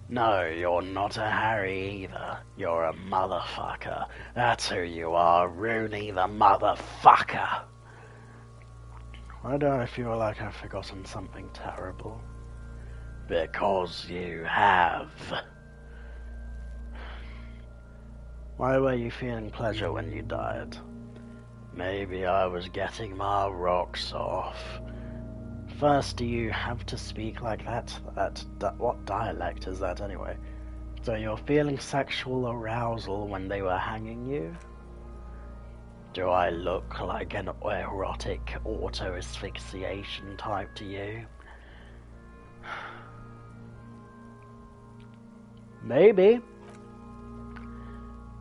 No, you're not a Harry either. You're a motherfucker. That's who you are, Rooney the motherfucker. Why do I feel like I've forgotten something terrible? Because you have. Why were you feeling pleasure when you died? Maybe I was getting my rocks off. First, do you have to speak like that? What dialect is that anyway? So you're feeling sexual arousal when they were hanging you? Do I look like an erotic auto-asphyxiation type to you? Maybe.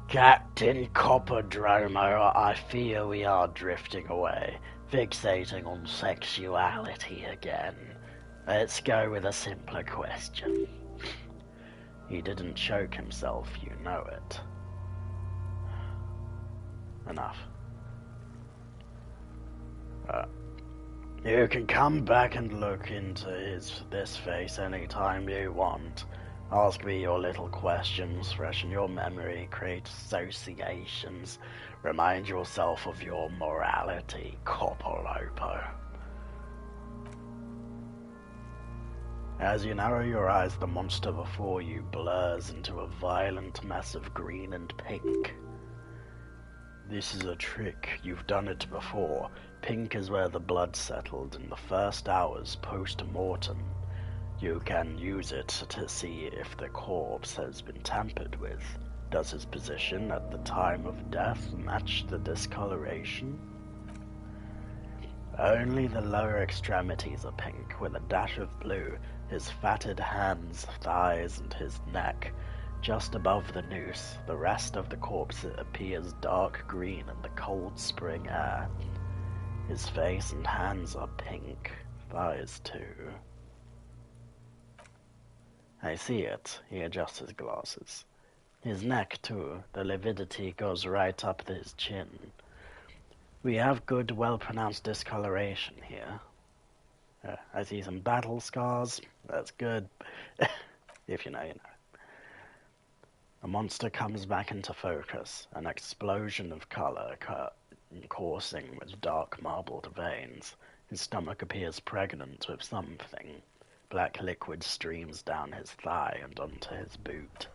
Captain Copperdromo, I fear we are drifting away, fixating on sexuality again. Let's go with a simpler question. He didn't choke himself, you know it. Enough. You can come back and look into this face anytime you want. Ask me your little questions, freshen your memory, create associations, remind yourself of your morality, Copolopo. As you narrow your eyes, the monster before you blurs into a violent mess of green and pink. This is a trick. You've done it before. Pink is where the blood settled in the first hours post-mortem. You can use it to see if the corpse has been tampered with. Does his position at the time of death match the discoloration? Only the lower extremities are pink, with a dash of blue. His fatted hands, thighs, and his neck. Just above the noose, the rest of the corpse appears dark green in the cold spring air. His face and hands are pink, thighs too. I see it. He adjusts his glasses. His neck too, the lividity goes right up to his chin. We have good, well-pronounced discoloration here. I see some battle scars. That's good. If you know, you know. The monster comes back into focus, an explosion of color coursing with dark marbled veins. His stomach appears pregnant with something. Black liquid streams down his thigh and onto his boot.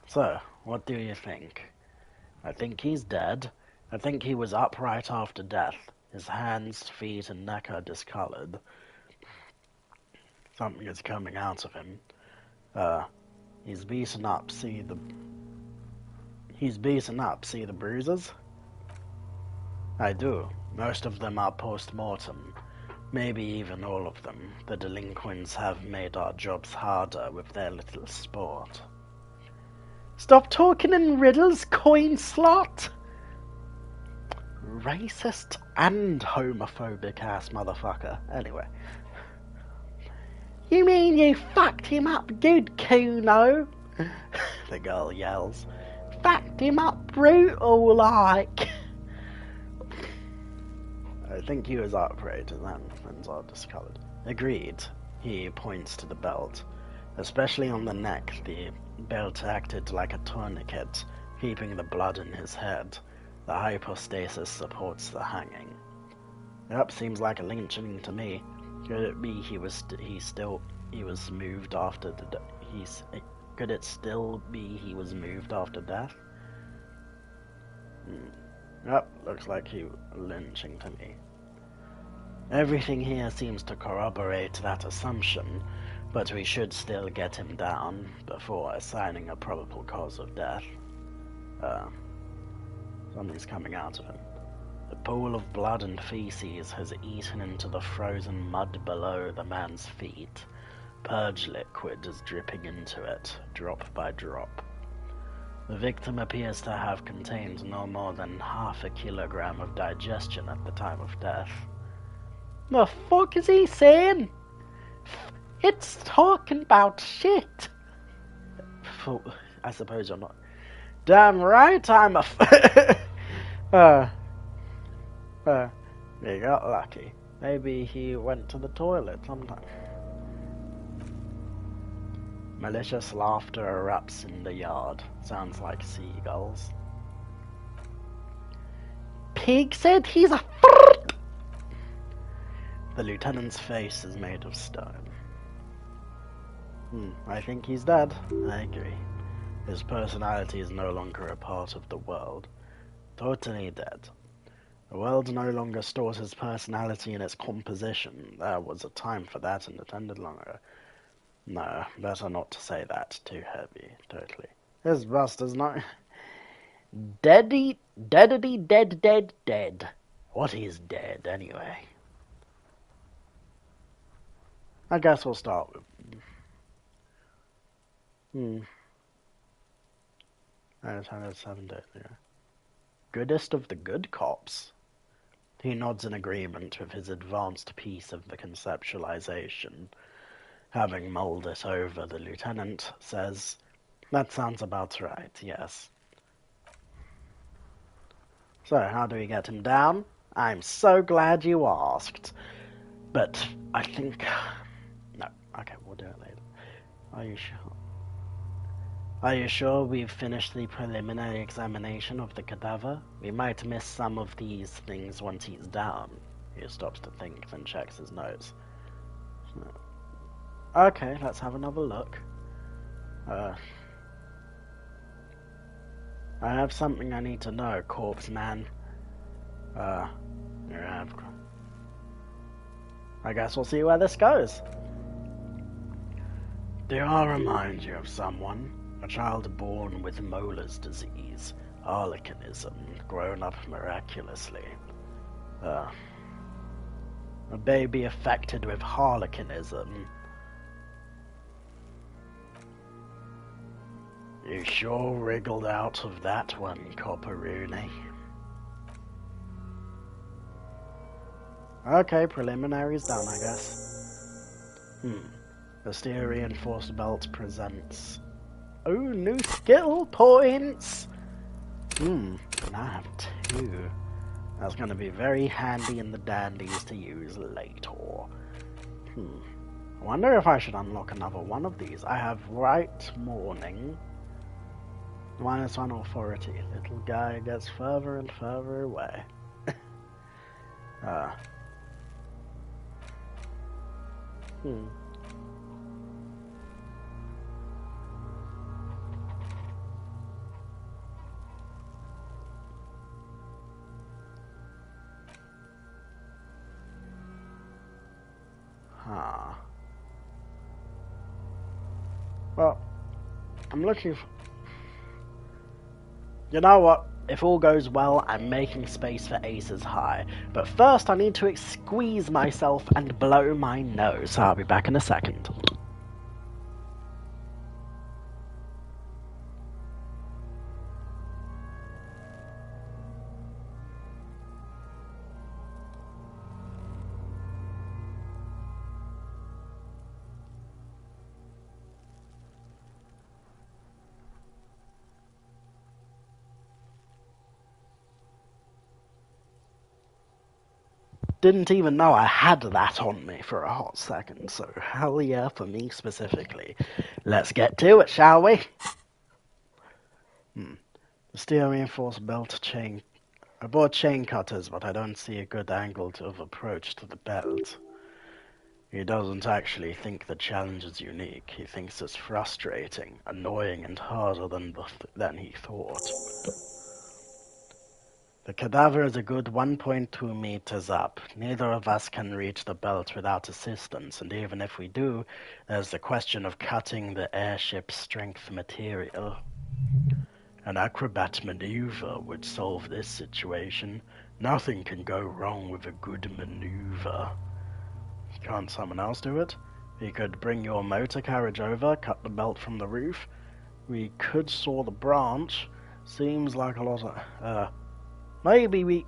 So, what do you think? I think he's dead. I think he was upright after death. His hands, feet, and neck are discolored. Something is coming out of him. He's beaten up. See the bruises? I do. Most of them are post-mortem. Maybe even all of them. The delinquents have made our jobs harder with their little sport. Stop talking in riddles, coin slot! Racist and homophobic ass motherfucker. Anyway. You mean you fucked him up good, Kuno? The girl yells. Fucked him up brutal like. I think he was upright and hands are discolored. Agreed. He points to the belt. Especially on the neck, the belt acted like a tourniquet, keeping the blood in his head. The hypostasis supports the hanging. Yep, seems like a lynching to me. Could it be he was moved after the could it still be he was moved after death? Yep, looks like he was lynching to me. Everything here seems to corroborate that assumption, but we should still get him down before assigning a probable cause of death. Something's coming out of him. The pool of blood and feces has eaten into the frozen mud below the man's feet. Purge liquid is dripping into it, drop by drop. The victim appears to have contained no more than half a kilogram of digestion at the time of death. The fuck is he saying? It's talking about shit. I suppose you're not. Damn right I'm a you got lucky. Maybe he went to the toilet sometime. Malicious laughter erupts in the yard. Sounds like seagulls. Pig said he's a fart! The lieutenant's face is made of stone. I think he's dead. I agree. His personality is no longer a part of the world. Totally dead. The world no longer stores his personality in its composition. There was a time for that and it ended long ago. No, better not to say that. Too heavy. Totally. His buster's not... Deady, dead. What is dead, anyway? I guess we'll start with... I was 107 days ago. Goodest of the good cops. He nods in agreement with his advanced piece of the conceptualization. Having mulled it over, the lieutenant says, "That sounds about right, yes." So, how do we get him down? I'm so glad you asked. But I think... No, okay, we'll do it later. Are you sure? Are you sure we've finished the preliminary examination of the cadaver? We might miss some of these things once he's down. He stops to think, then checks his notes. Okay, let's have another look. I have something I need to know, corpse man. I guess we'll see where this goes. Do I remind you of someone? A child born with Moeller's disease, harlequinism, grown up miraculously. A baby affected with harlequinism. You sure wriggled out of that one, Copperoony. Okay, preliminaries done, I guess. The steel reinforced belt presents... Oh, new skill points! And I have 2. That's gonna be very handy in the dandies to use later. I wonder if I should unlock another one of these. I have right morning. -1 authority. Little guy gets further and further away. Well, I'm looking for... You know what? If all goes well, I'm making space for Aces High. But first I need to squeeze myself and blow my nose. So I'll be back in a second. Didn't even know I had that on me for a hot second, so hell yeah for me specifically. Let's get to it, shall we? The steel reinforced belt chain... I bought chain cutters, but I don't see a good angle of approach to the belt. He doesn't actually think the challenge is unique. He thinks it's frustrating, annoying, and harder than he thought. The cadaver is a good 1.2 meters up. Neither of us can reach the belt without assistance, and even if we do, there's the question of cutting the airship's strength material. An acrobat maneuver would solve this situation. Nothing can go wrong with a good maneuver. Can't someone else do it? You could bring your motor carriage over, cut the belt from the roof. We could saw the branch. Seems like a lot of... Maybe we...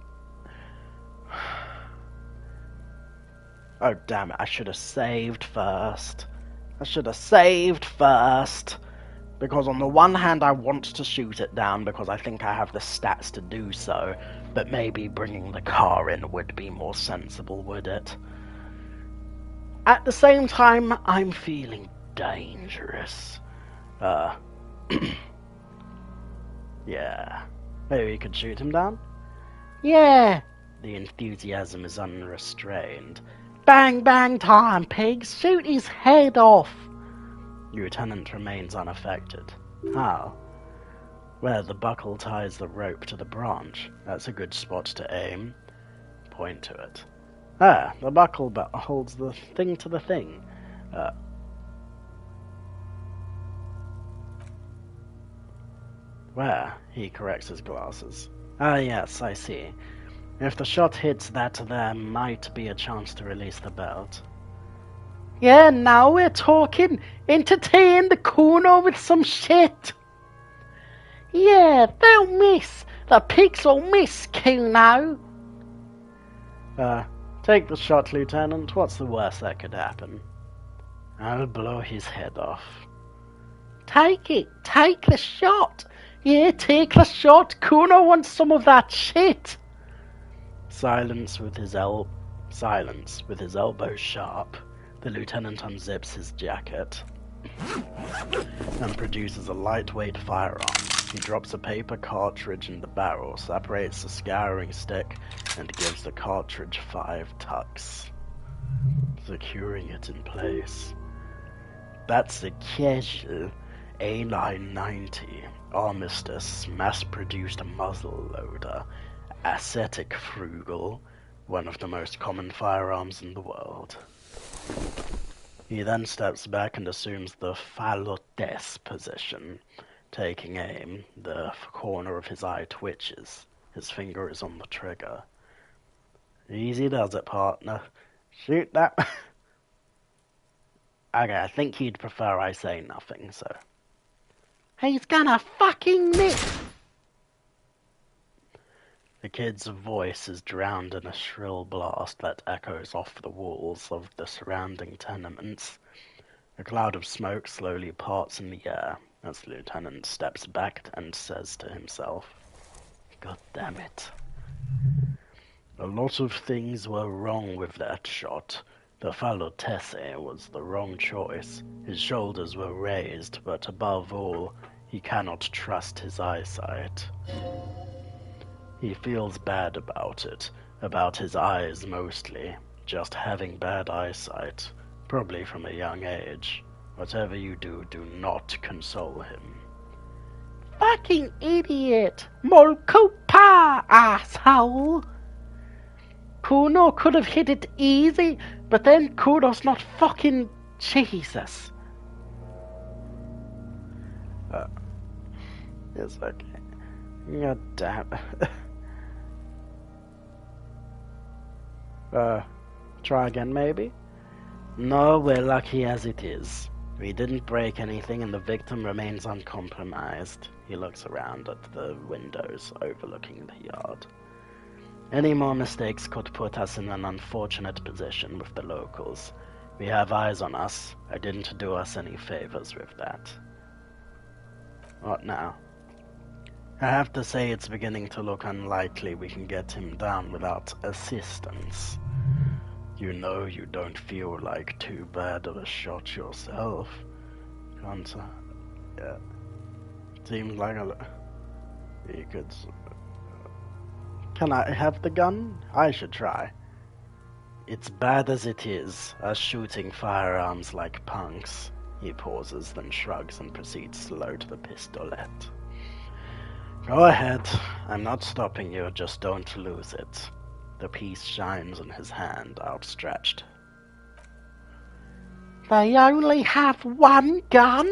Oh, damn it. I should have saved first. Because on the one hand, I want to shoot it down because I think I have the stats to do so. But maybe bringing the car in would be more sensible, would it? At the same time, I'm feeling dangerous. Yeah. Maybe we could shoot him down? Yeah! The enthusiasm is unrestrained. Bang bang time, pigs! Shoot his head off! Lieutenant remains unaffected. How? Where the buckle ties the rope to the branch. That's a good spot to aim. Point to it. Ah, the buckle holds the thing to the thing. Where? He corrects his glasses. Ah, yes, I see. If the shot hits that, there might be a chance to release the belt. Yeah, now we're talking. Entertain the Kuno with some shit. Yeah, they'll miss. The pigs will miss, Kuno. Take the shot, Lieutenant. What's the worst that could happen? I'll blow his head off. Take it. Take the shot. Yeah, take the shot. Kuno wants some of that shit. Silence with his elbows sharp. The lieutenant unzips his jacket and produces a lightweight firearm. He drops a paper cartridge in the barrel, separates the scouring stick, and gives the cartridge 5 tucks, securing it in place. That's a casual A990 Armistice mass-produced muzzle loader, ascetic frugal, one of the most common firearms in the world. He then steps back and assumes the falotes position. Taking aim, the corner of his eye twitches. His finger is on the trigger. Easy does it, partner. Shoot that. Okay, I think he'd prefer I say nothing, so. He's gonna fucking miss! The kid's voice is drowned in a shrill blast that echoes off the walls of the surrounding tenements. A cloud of smoke slowly parts in the air as the lieutenant steps back and says to himself, God damn it. A lot of things were wrong with that shot. The falotesse was the wrong choice. His shoulders were raised, but above all, he cannot trust his eyesight. He feels bad about it, about his eyes mostly, just having bad eyesight, probably from a young age. Whatever you do, do not console him. Fucking idiot! Molkupa, asshole! Kuno could have hit it easy, but then Kuno's not fucking Jesus. It's okay. God damn. Try again maybe? No, we're lucky as it is. We didn't break anything and the victim remains uncompromised. He looks around at the windows overlooking the yard. Any more mistakes could put us in an unfortunate position with the locals. We have eyes on us. I didn't do us any favors with that. What now? I have to say it's beginning to look unlikely we can get him down without assistance. You know you don't feel like too bad of a shot yourself, can't I? Yeah. Seems like you could... Can I have the gun? I should try. It's bad as it is, us shooting firearms like punks. He pauses, then shrugs and proceeds to load the pistolet. Go ahead. I'm not stopping you, just don't lose it. The piece shines in his hand, outstretched. They only have one gun?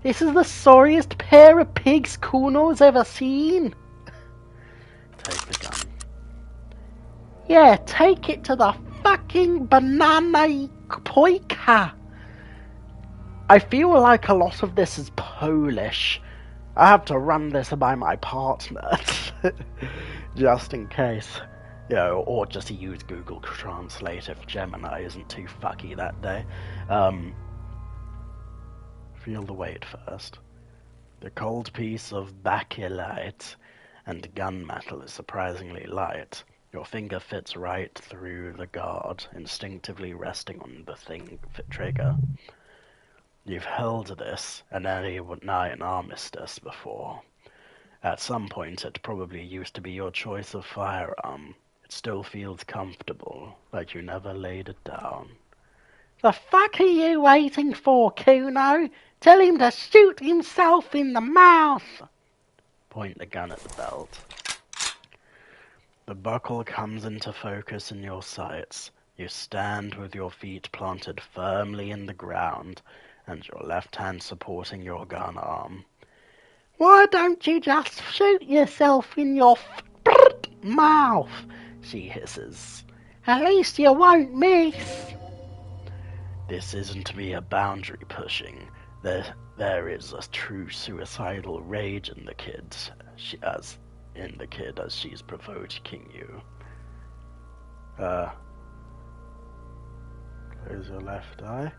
This is the sorriest pair of pigs Kuno's ever seen. Take the gun. Yeah, take it to the fucking banana poika. I feel like a lot of this is Polish. I have to run this by my partner, just in case. You know, or just to use Google Translate if Gemini isn't too fucky that day. Feel the weight first. The cold piece of bakelite and gunmetal is surprisingly light. Your finger fits right through the guard, instinctively resting on the trigger. You've held this and any an armistice before. At some point it probably used to be your choice of firearm. It still feels comfortable, like you never laid it down. The fuck are you waiting for, Kuno? Tell him to shoot himself in the mouth! Point the gun at the belt. The buckle comes into focus in your sights. You stand with your feet planted firmly in the ground, and your left hand supporting your gun arm. Why don't you just shoot yourself in your mouth? She hisses. At least you won't miss. This isn't me a boundary pushing. There is a true suicidal rage in the kid, as she's provoking you. Close your left eye.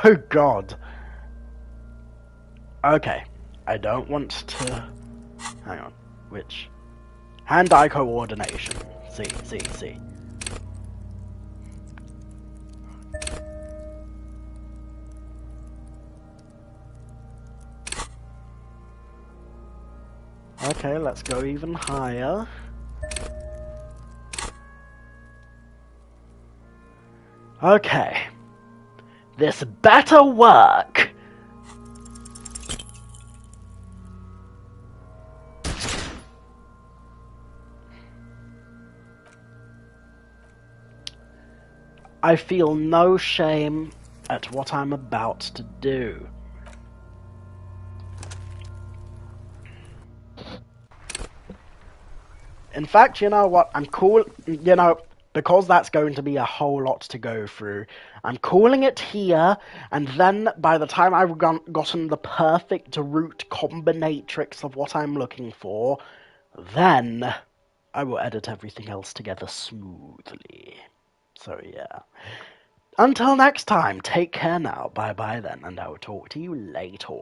Oh God. Okay, I don't want to. Hang on. Which? Hand-eye coordination. See. Okay, let's go even higher. Okay. This better work! I feel no shame at what I'm about to do. In fact, you know what? I'm cool. Because that's going to be a whole lot to go through, I'm calling it here, and then by the time I've gotten the perfect root combinatrix of what I'm looking for, then I will edit everything else together smoothly. So yeah. Until next time, take care now. Bye bye then, and I will talk to you later.